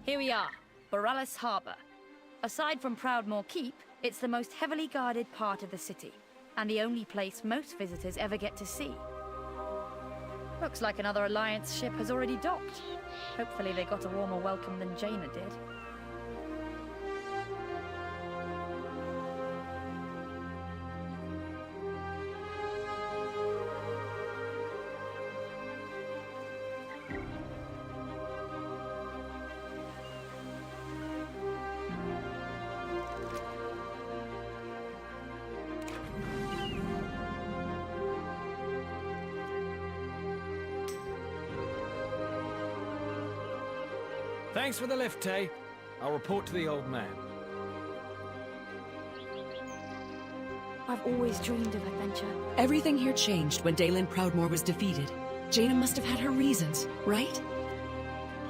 Here we are, Borealis Harbor. Aside from Proudmoore Keep, it's the most heavily guarded part of the city, and the only place most visitors ever get to see. Looks like another Alliance ship has already docked. Hopefully they got a warmer welcome than Jaina did. Thanks for the lift, Tay. I'll report to the old man. I've always dreamed of adventure. Everything here changed when Daelin Proudmoore was defeated. Jaina must have had her reasons, right?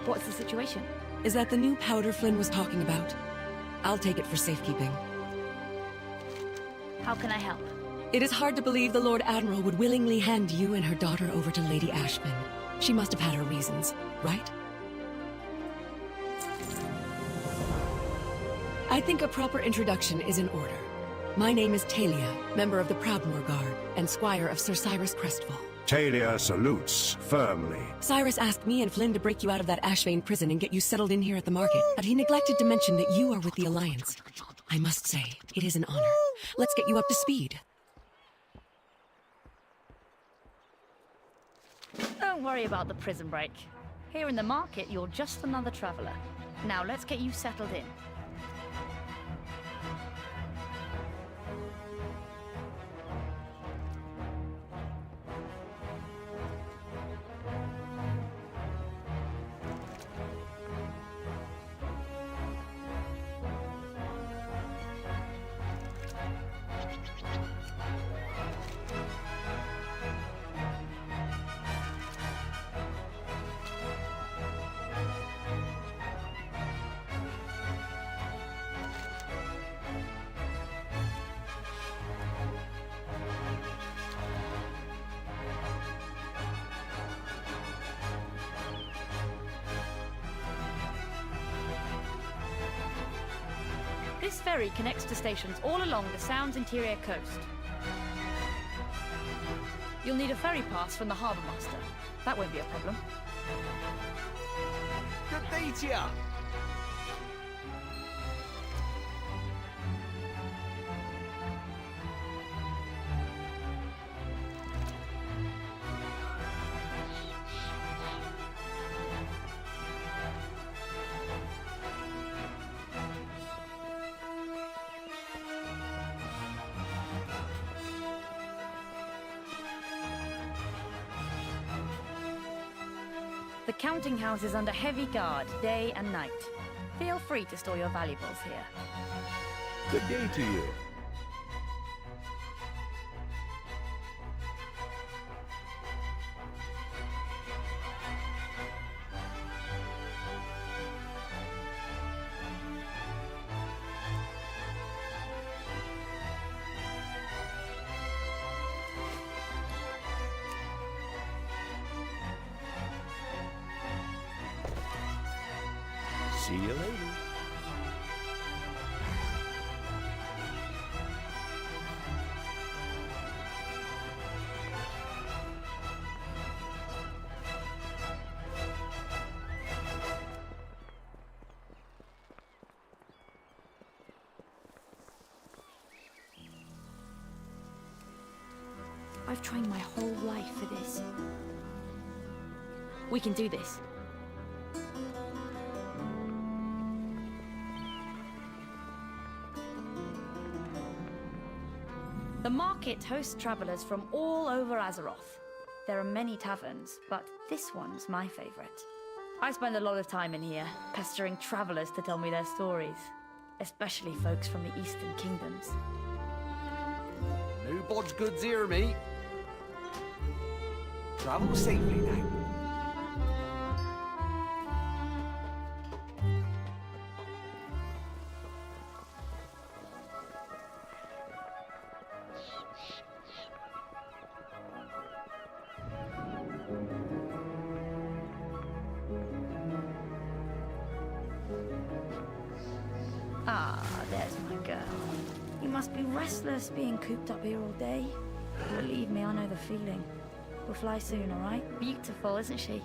What's the situation? Is that the new powder Flynn was talking about? I'll take it for safekeeping. How can I help? It is hard to believe the Lord Admiral would willingly hand you and her daughter over to Lady Ashvane. She must have had her reasons, right? I think a proper introduction is in order. My name is Talia, member of the Proudmoore Guard, and squire of Sir Cyrus Crestfall. Talia salutes firmly. Cyrus asked me and Flynn to break you out of that Ashvane prison and get you settled in here at the market, but he neglected to mention that you are with the Alliance. I must say, it is an honor. Let's get you up to speed. Don't worry about the prison break. Here in the market, you're just another traveler. Now let's get you settled in. This ferry connects to stations all along the Sound's interior coast. You'll need a ferry pass from the harbour master. That won't be a problem. Good day to ya! The counting house is under heavy guard, day and night. Feel free to store your valuables here. Good day to you. See you later. I've trained my whole life for this. We can do this. The market hosts travelers from all over Azeroth. There are many taverns, but this one's my favorite. I spend a lot of time in here, pestering travelers to tell me their stories, especially folks from the Eastern Kingdoms. No bodge goods here, mate. Travel safely now. Ah, there's my girl. You must be restless being cooped up here all day. Believe me, I know the feeling. We'll fly soon, all right? Beautiful, isn't she?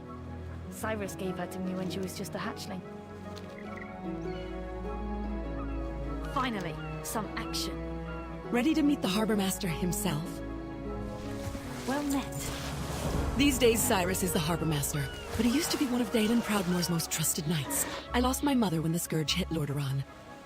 Cyrus gave her to me when she was just a hatchling. Finally, some action. Ready to meet the Harbor Master himself? Well met. These days, Cyrus is the Harbor Master, but he used to be one of Dalen Proudmoore's most trusted knights. I lost my mother when the Scourge hit Lordaeron.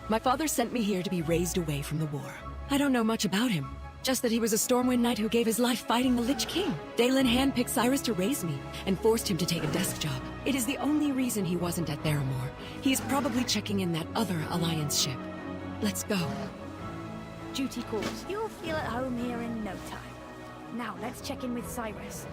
My father sent me here to be raised away from the war. I don't know much about him, just that he was a Stormwind knight who gave his life fighting the Lich King. Dalen handpicked Cyrus to raise me, and forced him to take a desk job. It is the only reason he wasn't at Theramore. He is probably checking in that other Alliance ship. Let's go. Duty calls. You'll feel at home here in no time. Now, let's check in with Cyrus.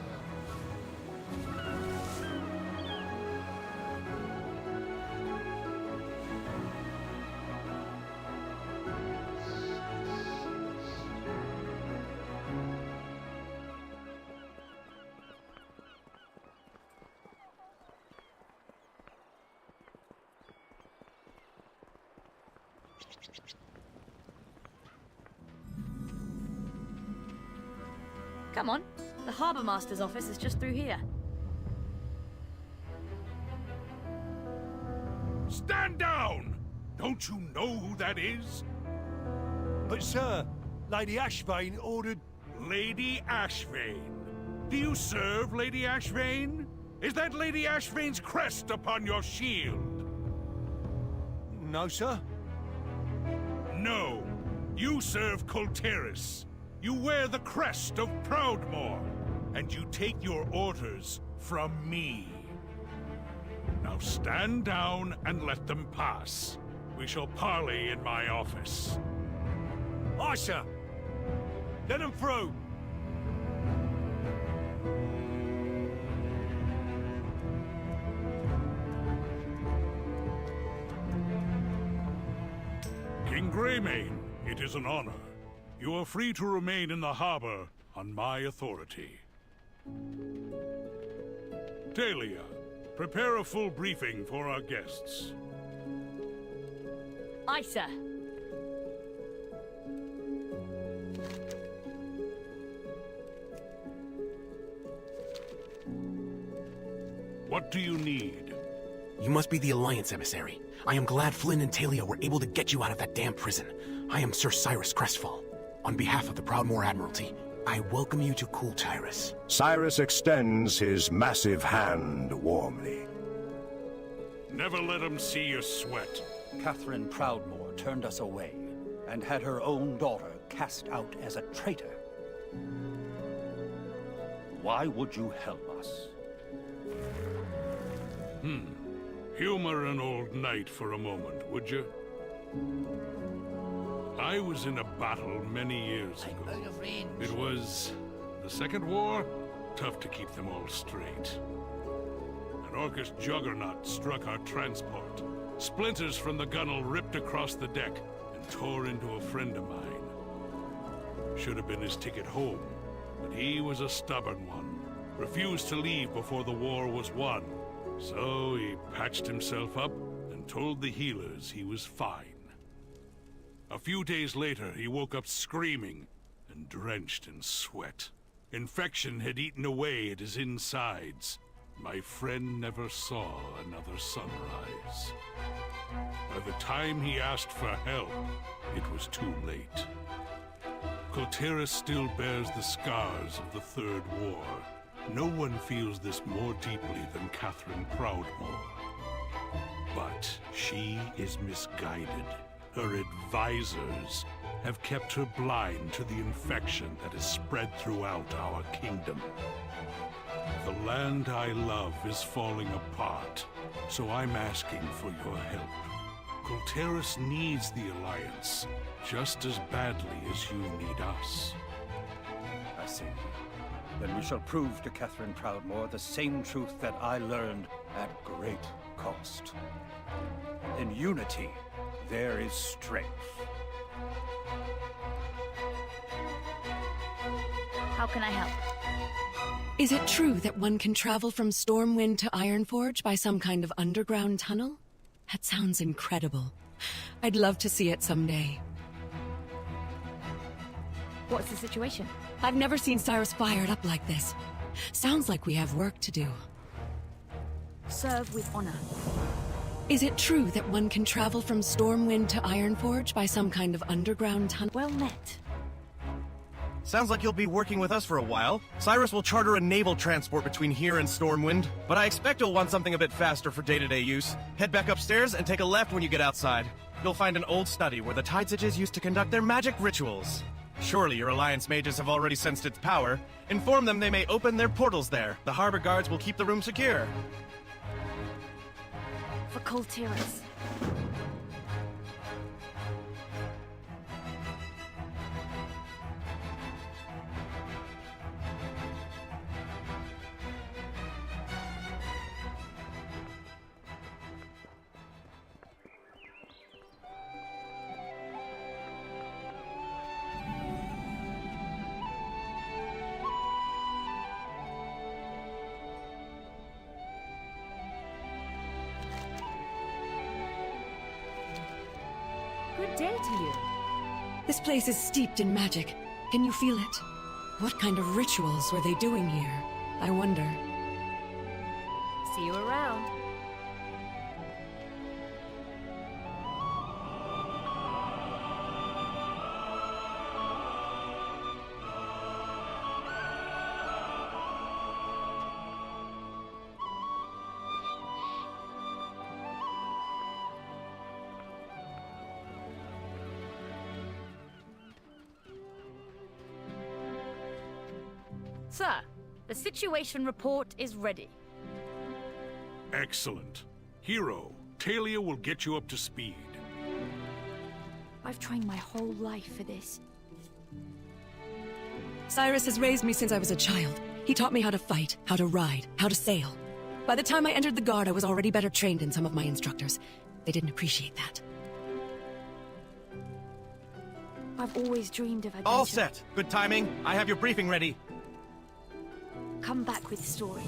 Come on, The Harbour Master's office is just through here. Stand down! Don't you know who that is? But sir, Lady Ashvane ordered... Lady Ashvane. Do you serve Lady Ashvane? Is that Lady Ashvane's crest upon your shield? No, sir. No. You serve Colteris. You wear the crest of Proudmoore. And you take your orders from me. Now stand down and let them pass. We shall parley in my office. Aye, sir. Let them through. King Greymane, it is an honor. You are free to remain in the harbor on my authority. Talia, prepare a full briefing for our guests. Aye, sir. What do you need? You must be the Alliance emissary. I am glad Flynn and Talia were able to get you out of that damn prison. I am Sir Cyrus Crestfall. On behalf of the Proudmoore Admiralty, I welcome you to Colteris. Cyrus extends his massive hand warmly. Never let him see you sweat. Catherine Proudmoore turned us away, and had her own daughter cast out as a traitor. Why would you help us? Humor an old knight for a moment, would you? I was in a battle many years ago. It was the Second War. Tough to keep them all straight. An Orcish juggernaut struck our transport. Splinters from the gunwale ripped across the deck and tore into a friend of mine. Should have been his ticket home, but he was a stubborn one. Refused to leave before the war was won. So he patched himself up and told the healers he was fine. A few days later, he woke up screaming and drenched in sweat. Infection had eaten away at his insides. My friend never saw another sunrise. By the time he asked for help, it was too late. Colteris still bears the scars of the Third War. No one feels this more deeply than Catherine Proudmoore. But she is misguided. Her advisors have kept her blind to the infection that has spread throughout our kingdom. The land I love is falling apart, so I'm asking for your help. Colteris needs the Alliance just as badly as you need us. I see. Then we shall prove to Catherine Proudmoore the same truth that I learned at great cost. In unity, there is strength. How can I help? Is it true that one can travel from Stormwind to Ironforge by some kind of underground tunnel? That sounds incredible. I'd love to see it someday. What's the situation? I've never seen Cyrus fired up like this. Sounds like we have work to do. Serve with honor. Is it true that one can travel from Stormwind to Ironforge by some kind of underground tunnel? Well met. Sounds like you'll be working with us for a while. Cyrus will charter a naval transport between here and Stormwind, but I expect you'll want something a bit faster for day-to-day use. Head back upstairs and take a left when you get outside. You'll find an old study where the Tide Sages used to conduct their magic rituals. Surely your Alliance mages have already sensed its power. Inform them they may open their portals there. The harbor guards will keep the room secure. For Colteris. Good day to you. This place is steeped in magic. Can you feel it? What kind of rituals were they doing here? I wonder. See you around. Sir, the situation report is ready. Excellent. Hero, Talia will get you up to speed. I've trained my whole life for this. Cyrus has raised me since I was a child. He taught me how to fight, how to ride, how to sail. By the time I entered the Guard, I was already better trained than some of my instructors. They didn't appreciate that. I've always dreamed of adventure. All set. Good timing. I have your briefing ready. Come back with stories.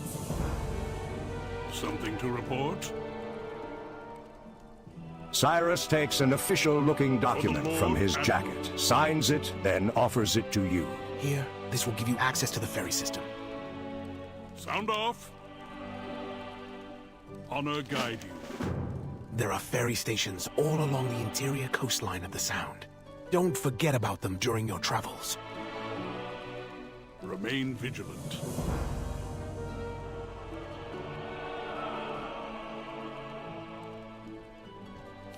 Something to report? Cyrus takes an official-looking document from his jacket, signs it, then offers it to you. Here, this will give you access to the ferry system. Sound off. Honor guide you. There are ferry stations all along the interior coastline of the Sound. Don't forget about them during your travels. Remain vigilant.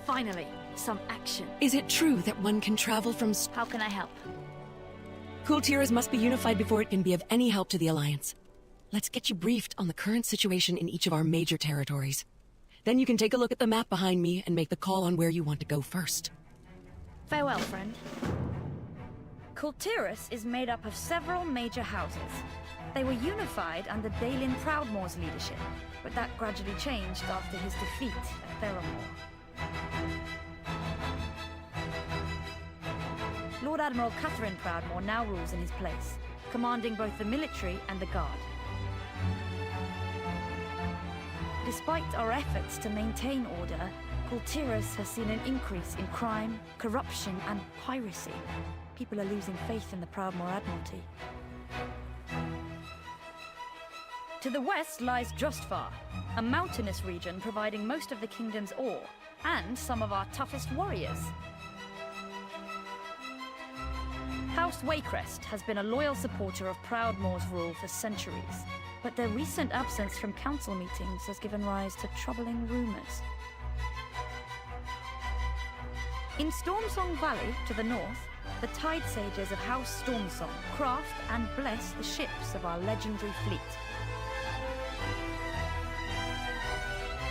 Finally, some action. Is it true that one can travel from... How can I help? Kultiras must be unified before it can be of any help to the Alliance. Let's get you briefed on the current situation in each of our major territories. Then you can take a look at the map behind me and make the call on where you want to go first. Farewell, friend. Kultiras is made up of several major houses. They were unified under Dalin Proudmoore's leadership, but that gradually changed after his defeat at Theramore. Lord Admiral Catherine Proudmoore now rules in his place, commanding both the military and the Guard. Despite our efforts to maintain order, Kultiras has seen an increase in crime, corruption, and piracy. People are losing faith in the Proudmoore Admiralty. To the west lies Justvar, a mountainous region providing most of the kingdom's ore, and some of our toughest warriors. House Waycrest has been a loyal supporter of Proudmoore's rule for centuries, but their recent absence from council meetings has given rise to troubling rumors. In Stormsong Valley, to the north, the Tide Sages of House Stormsong craft and bless the ships of our legendary fleet.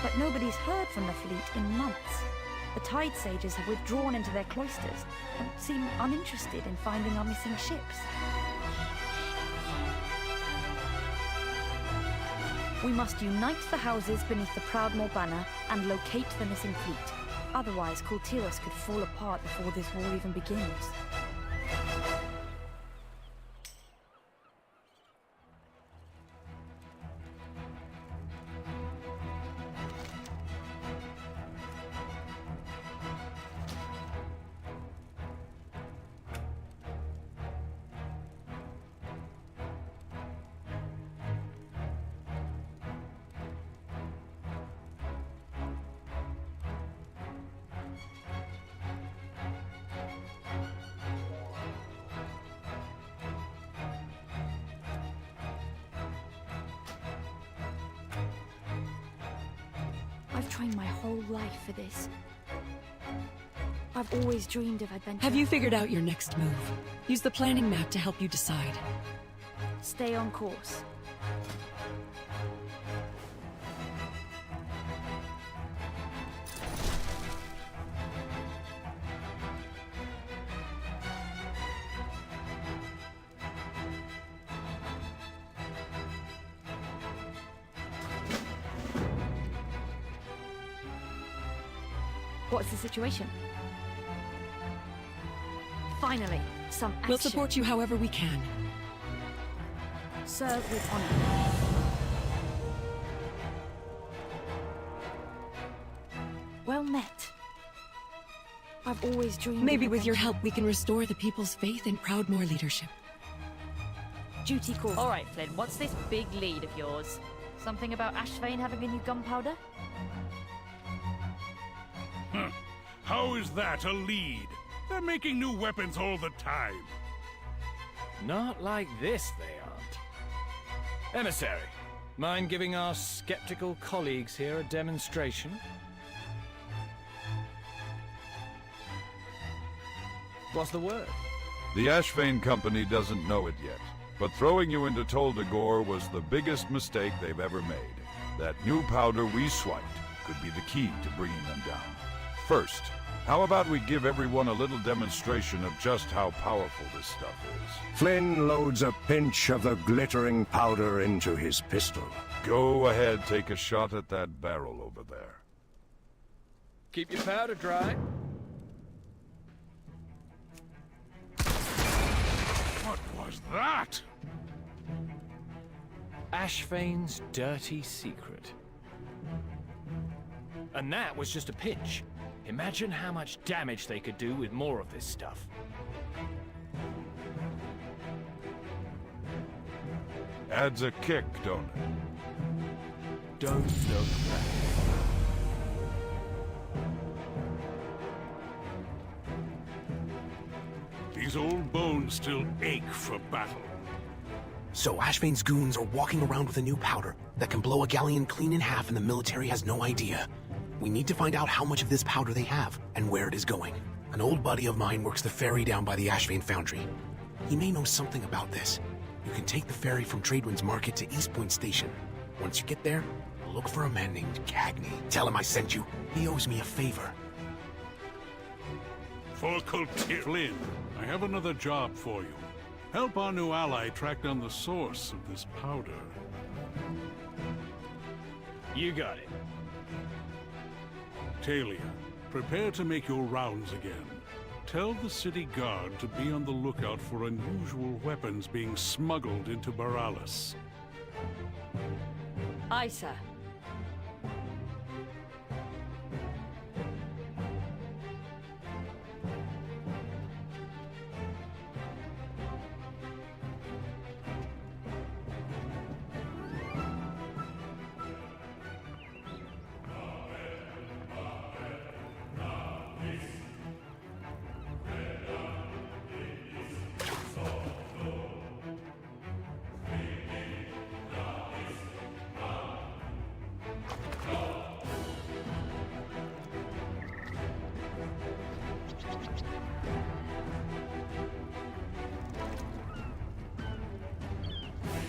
But nobody's heard from the fleet in months. The Tide Sages have withdrawn into their cloisters and seem uninterested in finding our missing ships. We must unite the houses beneath the Proudmoore banner and locate the missing fleet. Otherwise, Kultiras could fall apart before this war even begins. I've trained my whole life for this. I've always dreamed of adventure. Have you figured out your next move? Use the planning map to help you decide. Stay on course. What's the situation? Finally, some action. We'll support you however we can. Serve with honor. Well met. I've always dreamed. Maybe with your help we can restore the people's faith in Proudmoore leadership. Duty calls. All right, Flynn, what's this big lead of yours? Something about Ashvane having a new gunpowder? How is that a lead? They're making new weapons all the time. Not like this, they aren't. Emissary, mind giving our skeptical colleagues here a demonstration? What's the word? The Ashvane Company doesn't know it yet, but throwing you into Toldagor was the biggest mistake they've ever made. That new powder we swiped could be the key to bringing them down. First, how about we give everyone a little demonstration of just how powerful this stuff is? Flynn loads a pinch of the glittering powder into his pistol. Go ahead, take a shot at that barrel over there. Keep your powder dry. What was that? Ashvane's dirty secret. And that was just a pinch. Imagine how much damage they could do with more of this stuff. Adds a kick, don't it? Don't look back. These old bones still ache for battle. So Ashvane's goons are walking around with a new powder that can blow a galleon clean in half and the military has no idea. We need to find out how much of this powder they have and where it is going. An old buddy of mine works the ferry down by the Ashvane Foundry. He may know something about this. You can take the ferry from Tradewinds Market to East Point Station. Once you get there, look for a man named Cagney. Tell him I sent you. He owes me a favor. For Flynn, I have another job for you. Help our new ally track down the source of this powder. You got it. Talia, prepare to make your rounds again. Tell the city guard to be on the lookout for unusual weapons being smuggled into Boralis. Aye, sir.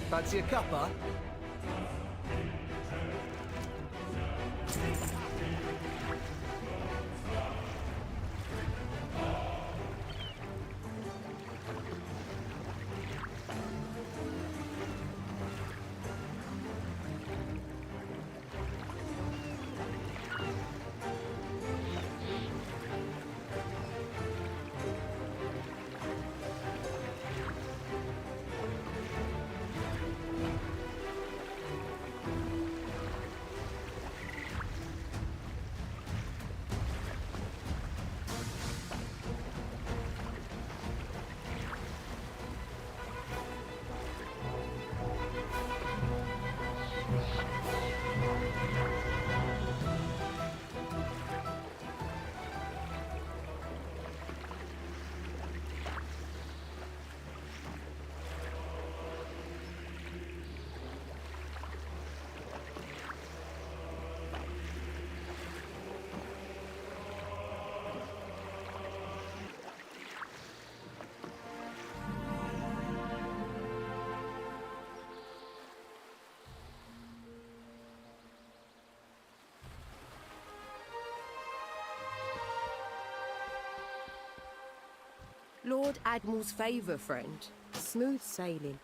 Fancy a cuppa? Lord Admiral's favour, friend. Smooth sailing.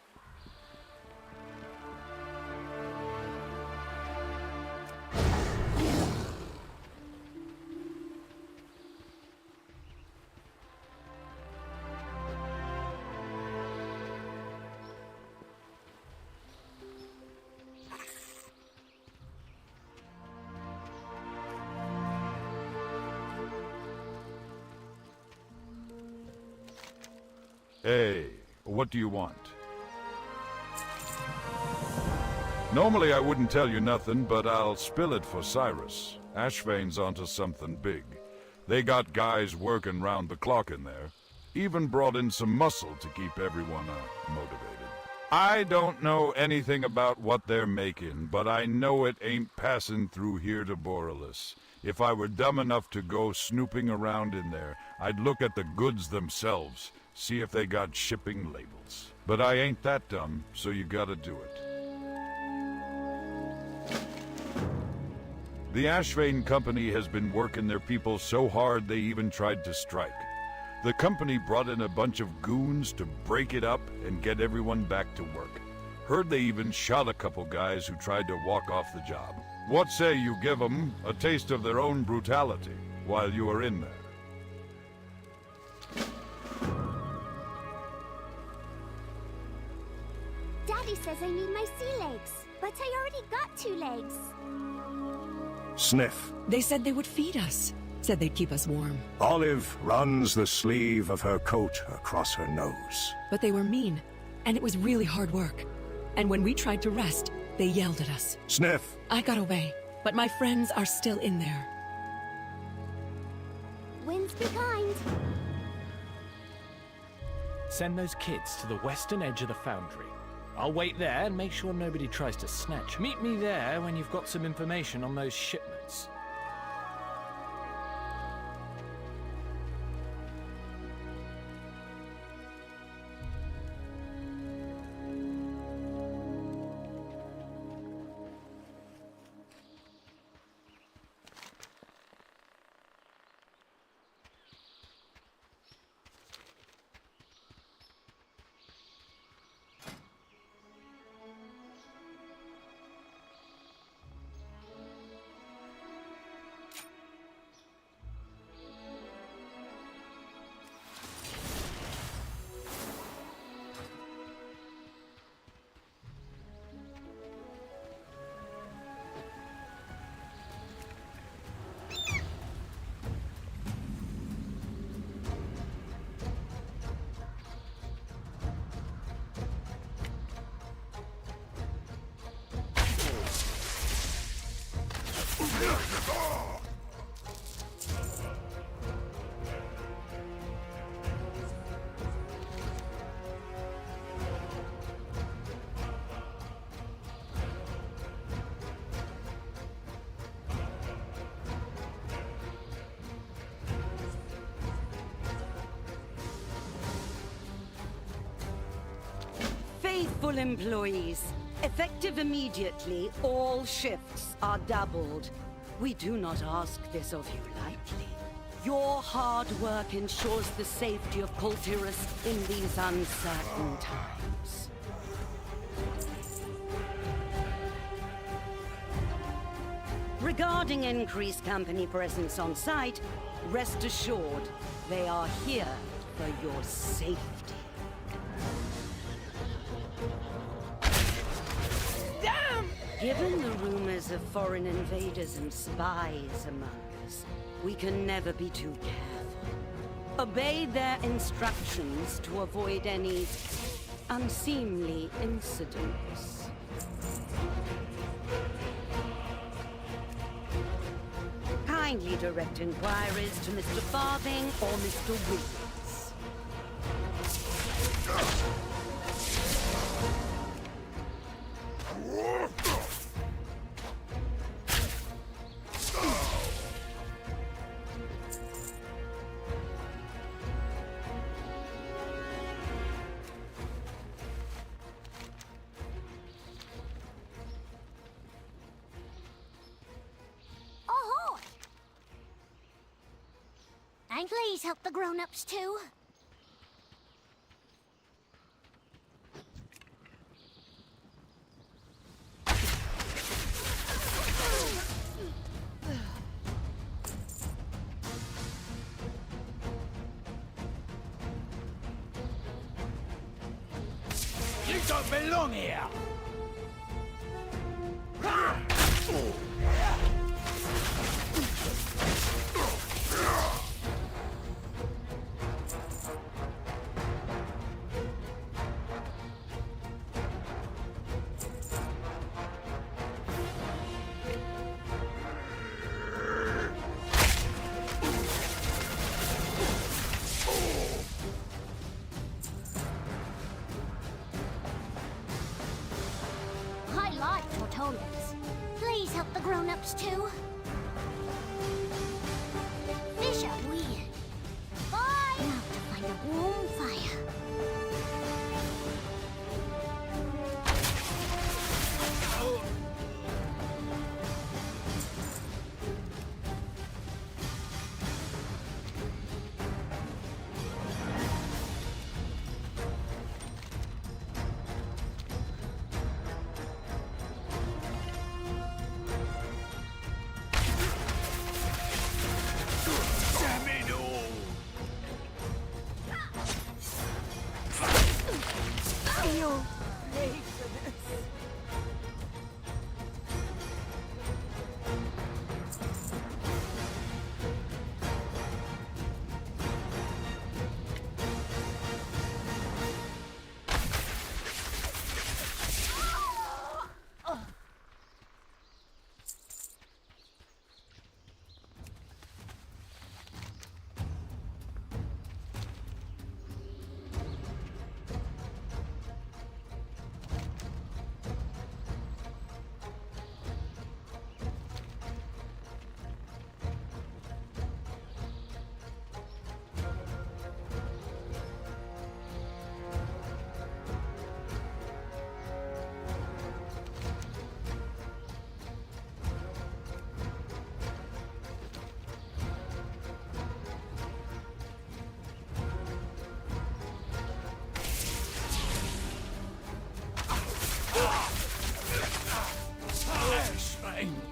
Hey, what do you want? Normally I wouldn't tell you nothing, but I'll spill it for Cyrus. Ashvane's onto something big. They got guys working round the clock in there. Even brought in some muscle to keep everyone motivated. I don't know anything about what they're making, but I know it ain't passing through here to Borealis. If I were dumb enough to go snooping around in there, I'd look at the goods themselves, see if they got shipping labels. But I ain't that dumb, so you gotta do it. The Ashvane Company has been working their people so hard they even tried to strike. The company brought in a bunch of goons to break it up and get everyone back to work. Heard they even shot a couple guys who tried to walk off the job. What say you give them a taste of their own brutality while you are in there? Daddy says I need my sea legs, but I already got 2 legs. Sniff. They said they would feed us. Said they'd keep us warm. Olive runs the sleeve of her coat across her nose. But they were mean, and it was really hard work. And when we tried to rest, they yelled at us. Sniff. I got away, but my friends are still in there. Winds be kind. Send those kids to the western edge of the foundry. I'll wait there and make sure nobody tries to snatch. Meet me there when you've got some information on those shipments. Faithful employees. Effective immediately, all shifts are doubled. We do not ask this of you lightly. Your hard work ensures the safety of Kultiris in these uncertain times. Regarding increased company presence on site, rest assured, they are here for your safety. Given the rumors of foreign invaders and spies among us, we can never be too careful. Obey their instructions to avoid any unseemly incidents. Kindly direct inquiries to Mr. Farthing or Mr. Williams. And please help the grown-ups too. You don't belong here! Please help the grown-ups too. Fish are weird. Bye! Now to find a warm fire.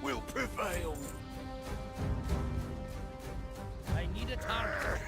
Will prevail. I need a target.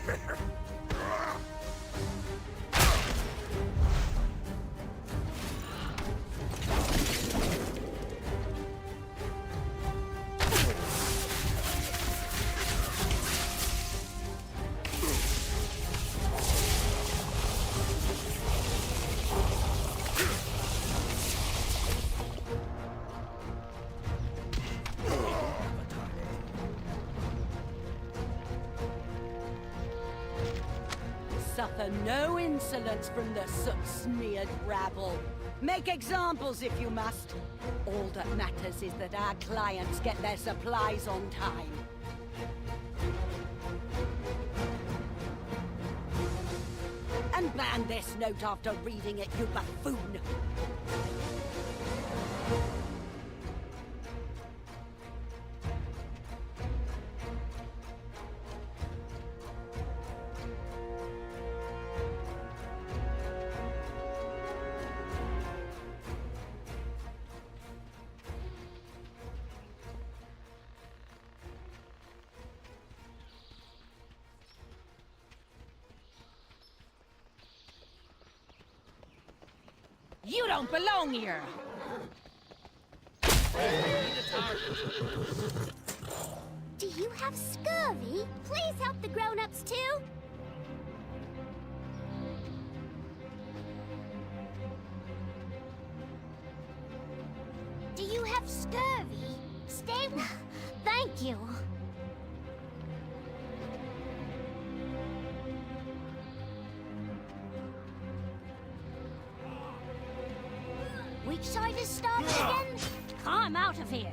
Suffer no insolence from the soot-smeared rabble. Make examples if you must. All that matters is that our clients get their supplies on time. And ban this note after reading it, you buffoon! You don't belong here! Do you have scurvy? Please help the grown-ups too. Do you have scurvy? Stay... Thank you. Which side is starting again? I'm out of here.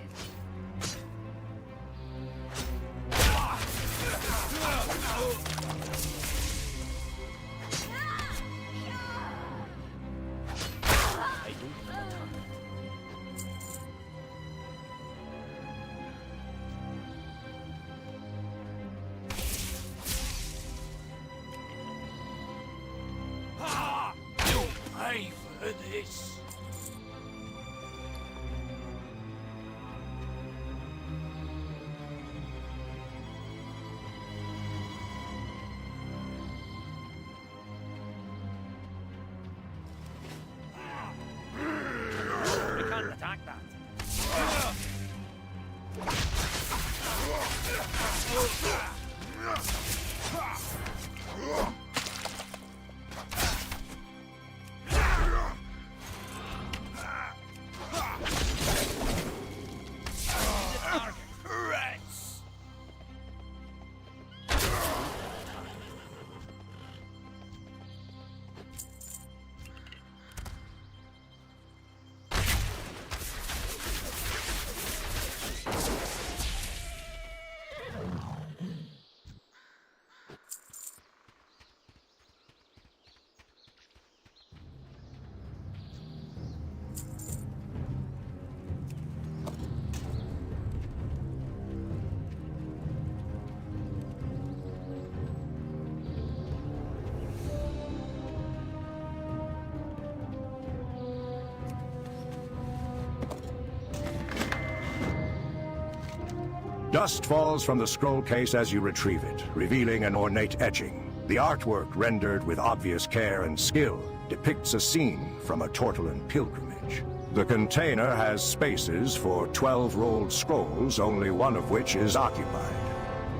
You'll pay for this. Dust falls from the scroll case as you retrieve it, revealing an ornate etching. The artwork, rendered with obvious care and skill, depicts a scene from a Tortollan pilgrimage. The container has spaces for 12 rolled scrolls, only one of which is occupied.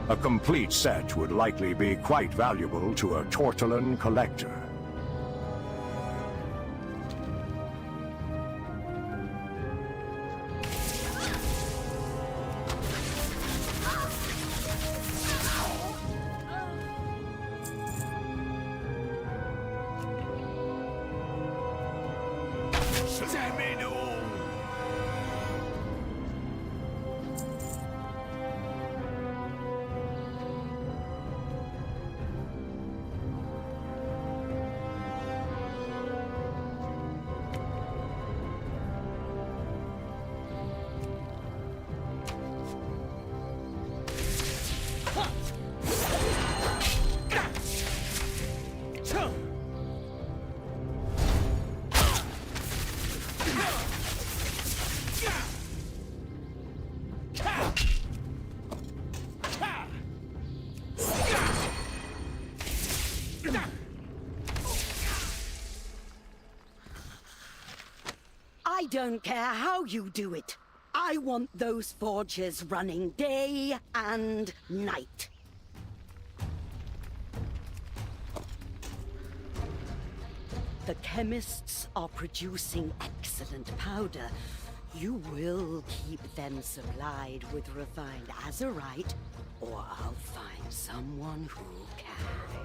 A complete set would likely be quite valuable to a Tortollan collector. I don't care how you do it. I want those forges running day and night. The chemists are producing excellent powder. You will keep them supplied with refined azurite, or I'll find someone who can.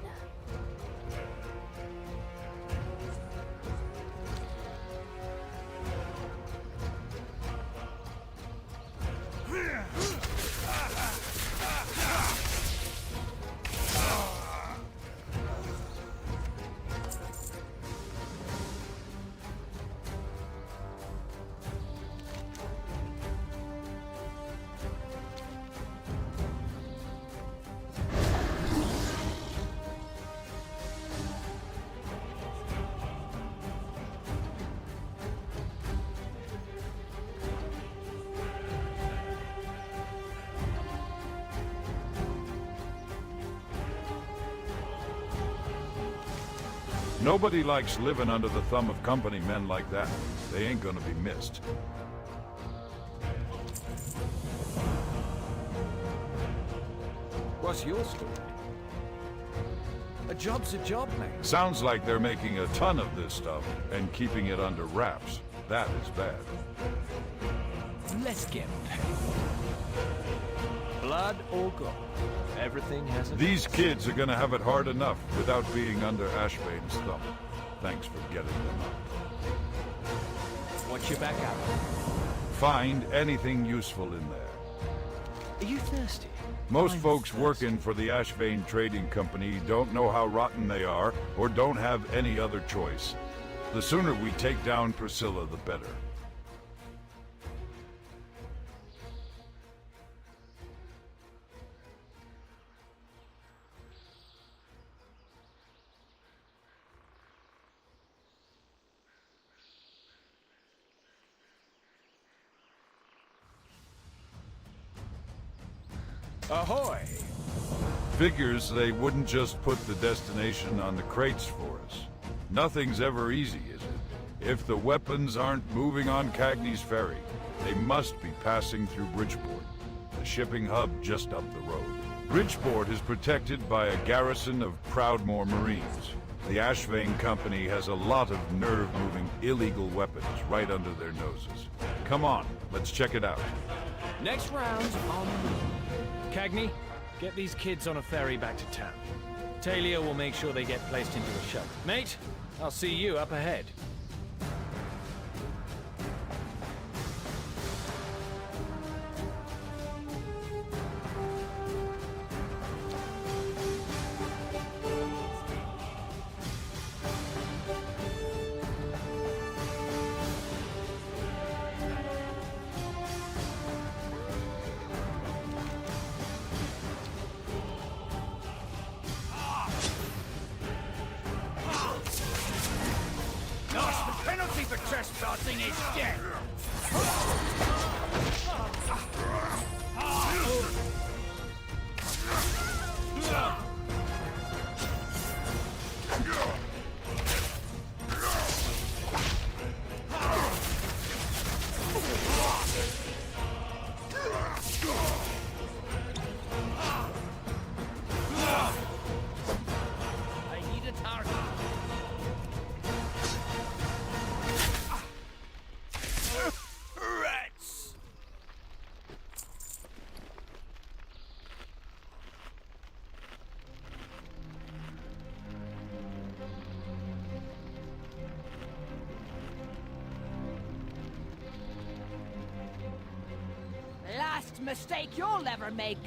Nobody likes living under the thumb of company men like that. They ain't gonna be missed. What's your story? A job's a job, mate. Sounds like they're making a ton of this stuff and keeping it under wraps. That is bad. Let's get paid. Blood or gold. Everything has a... These kids are gonna have it hard enough without being under Ashvane's thumb. Thanks for getting them up. What's your back out? Find anything useful in there. Are you thirsty? Most folks working for the Ashvane Trading Company don't know how rotten they are, or don't have any other choice. The sooner we take down Priscilla, the better. Ahoy! Figures they wouldn't just put the destination on the crates for us. Nothing's ever easy, is it? If the weapons aren't moving on Cagney's ferry, they must be passing through Bridgeport, the shipping hub just up the road. Bridgeport is protected by a garrison of Proudmoore Marines. The Ashvane Company has a lot of nerve-moving illegal weapons right under their noses. Come on, let's check it out. Next round's on the move. Cagney, get these kids on a ferry back to town. Talia will make sure they get placed into a shelter. Mate, I'll see you up ahead. biggest mistake you'll ever make.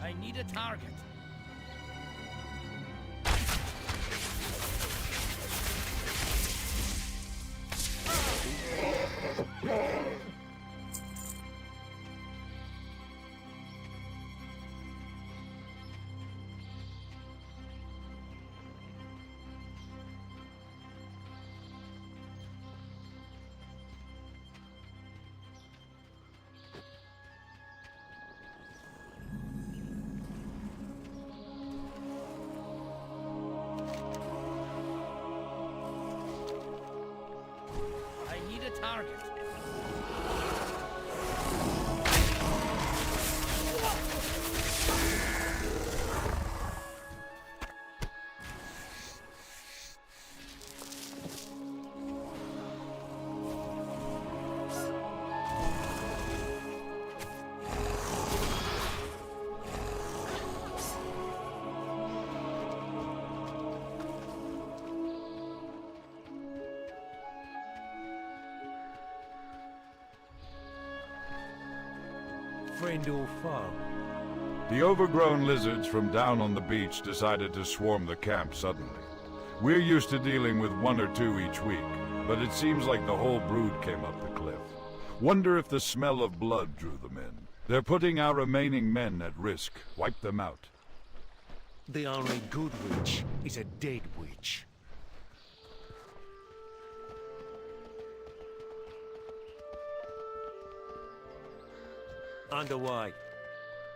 I need a target. Target. Friend or foe? The overgrown lizards from down on the beach decided to swarm the camp suddenly. We're used to dealing with one or two each week, but it seems like the whole brood came up the cliff. Wonder if the smell of blood drew them in. They're putting our remaining men at risk. Wipe them out. The only good witch is a dead witch. Underway.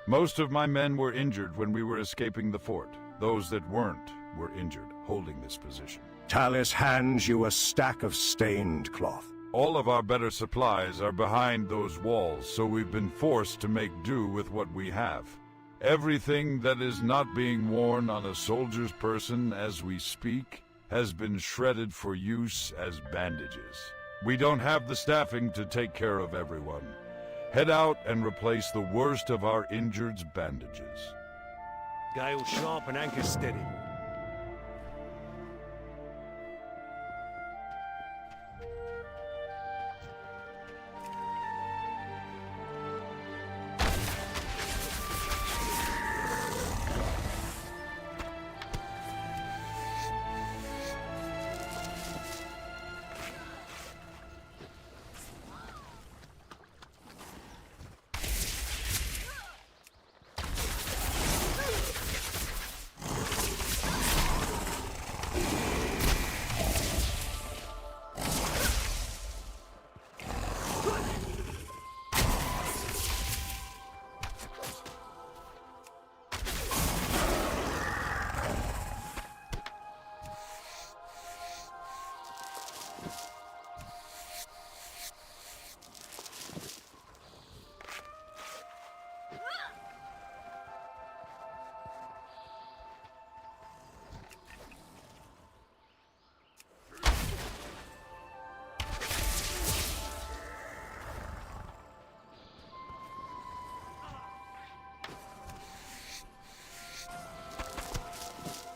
Most of my men were injured when we were escaping the fort. Those that weren't were injured, holding this position. Tallis hands you a stack of stained cloth. All of our better supplies are behind those walls, so we've been forced to make do with what we have. Everything that is not being worn on a soldier's person as we speak has been shredded for use as bandages. We don't have the staffing to take care of everyone. Head out and replace the worst of our injured's bandages. Gale sharp and anchor steady.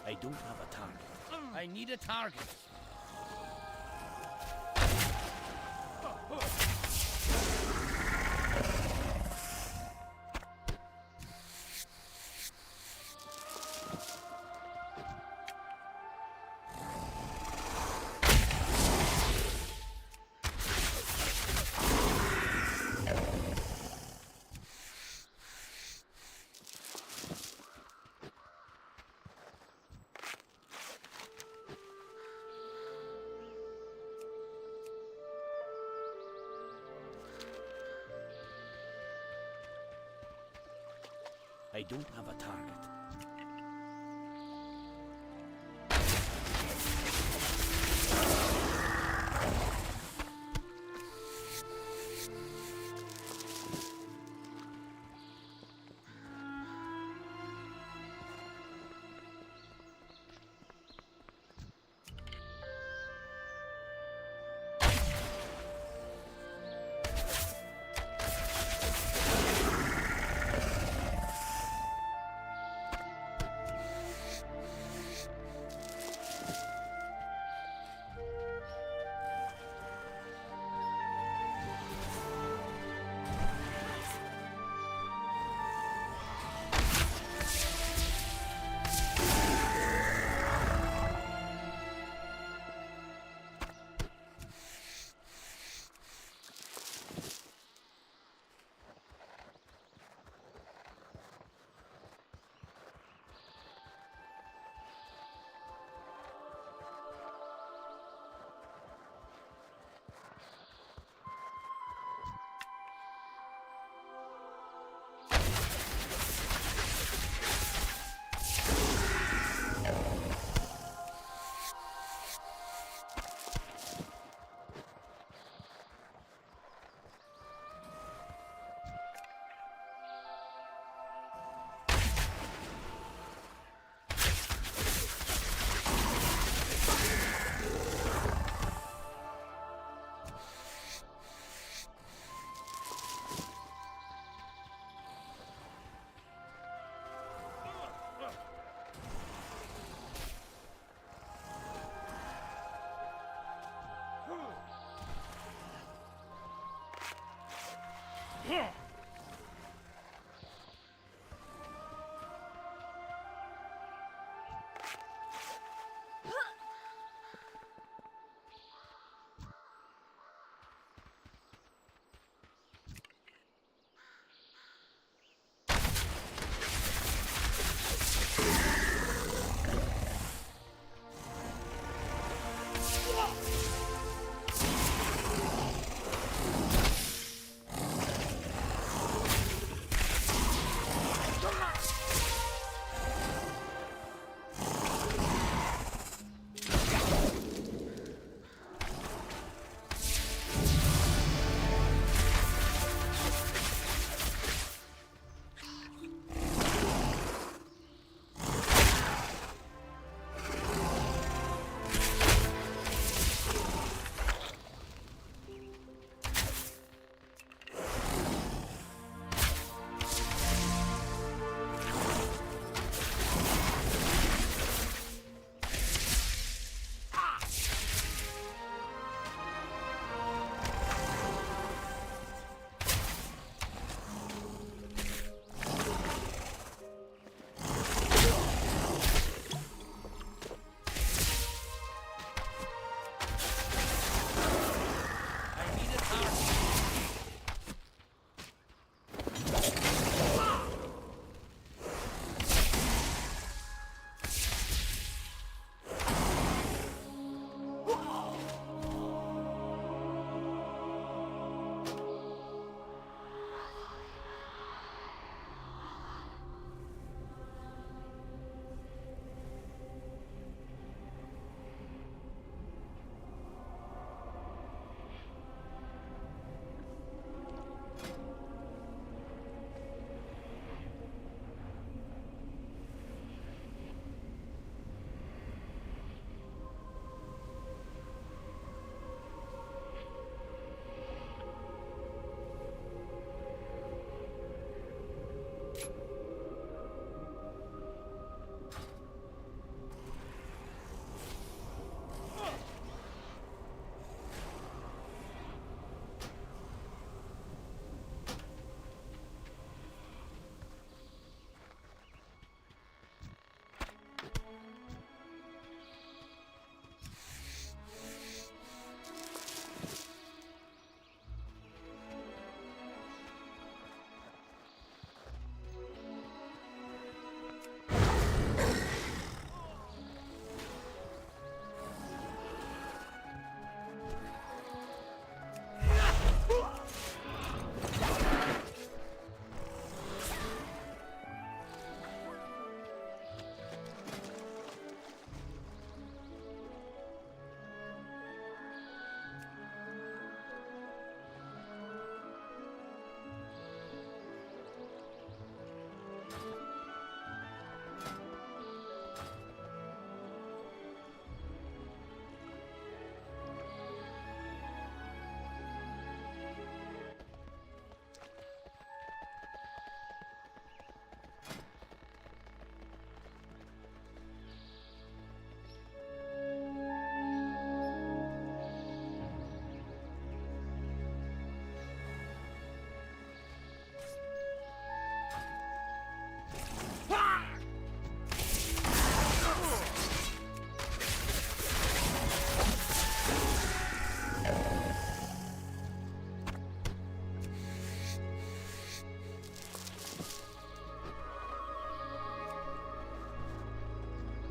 I don't have a target. I need a target. I don't have a target.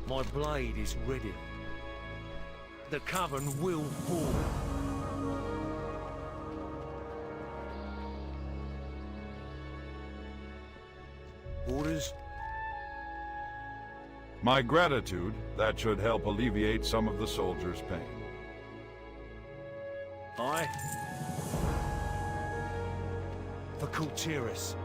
My blade is ready. The Coven will fall. Orders? My gratitude, that should help alleviate some of the soldiers' pain. Aye. For Kultiris.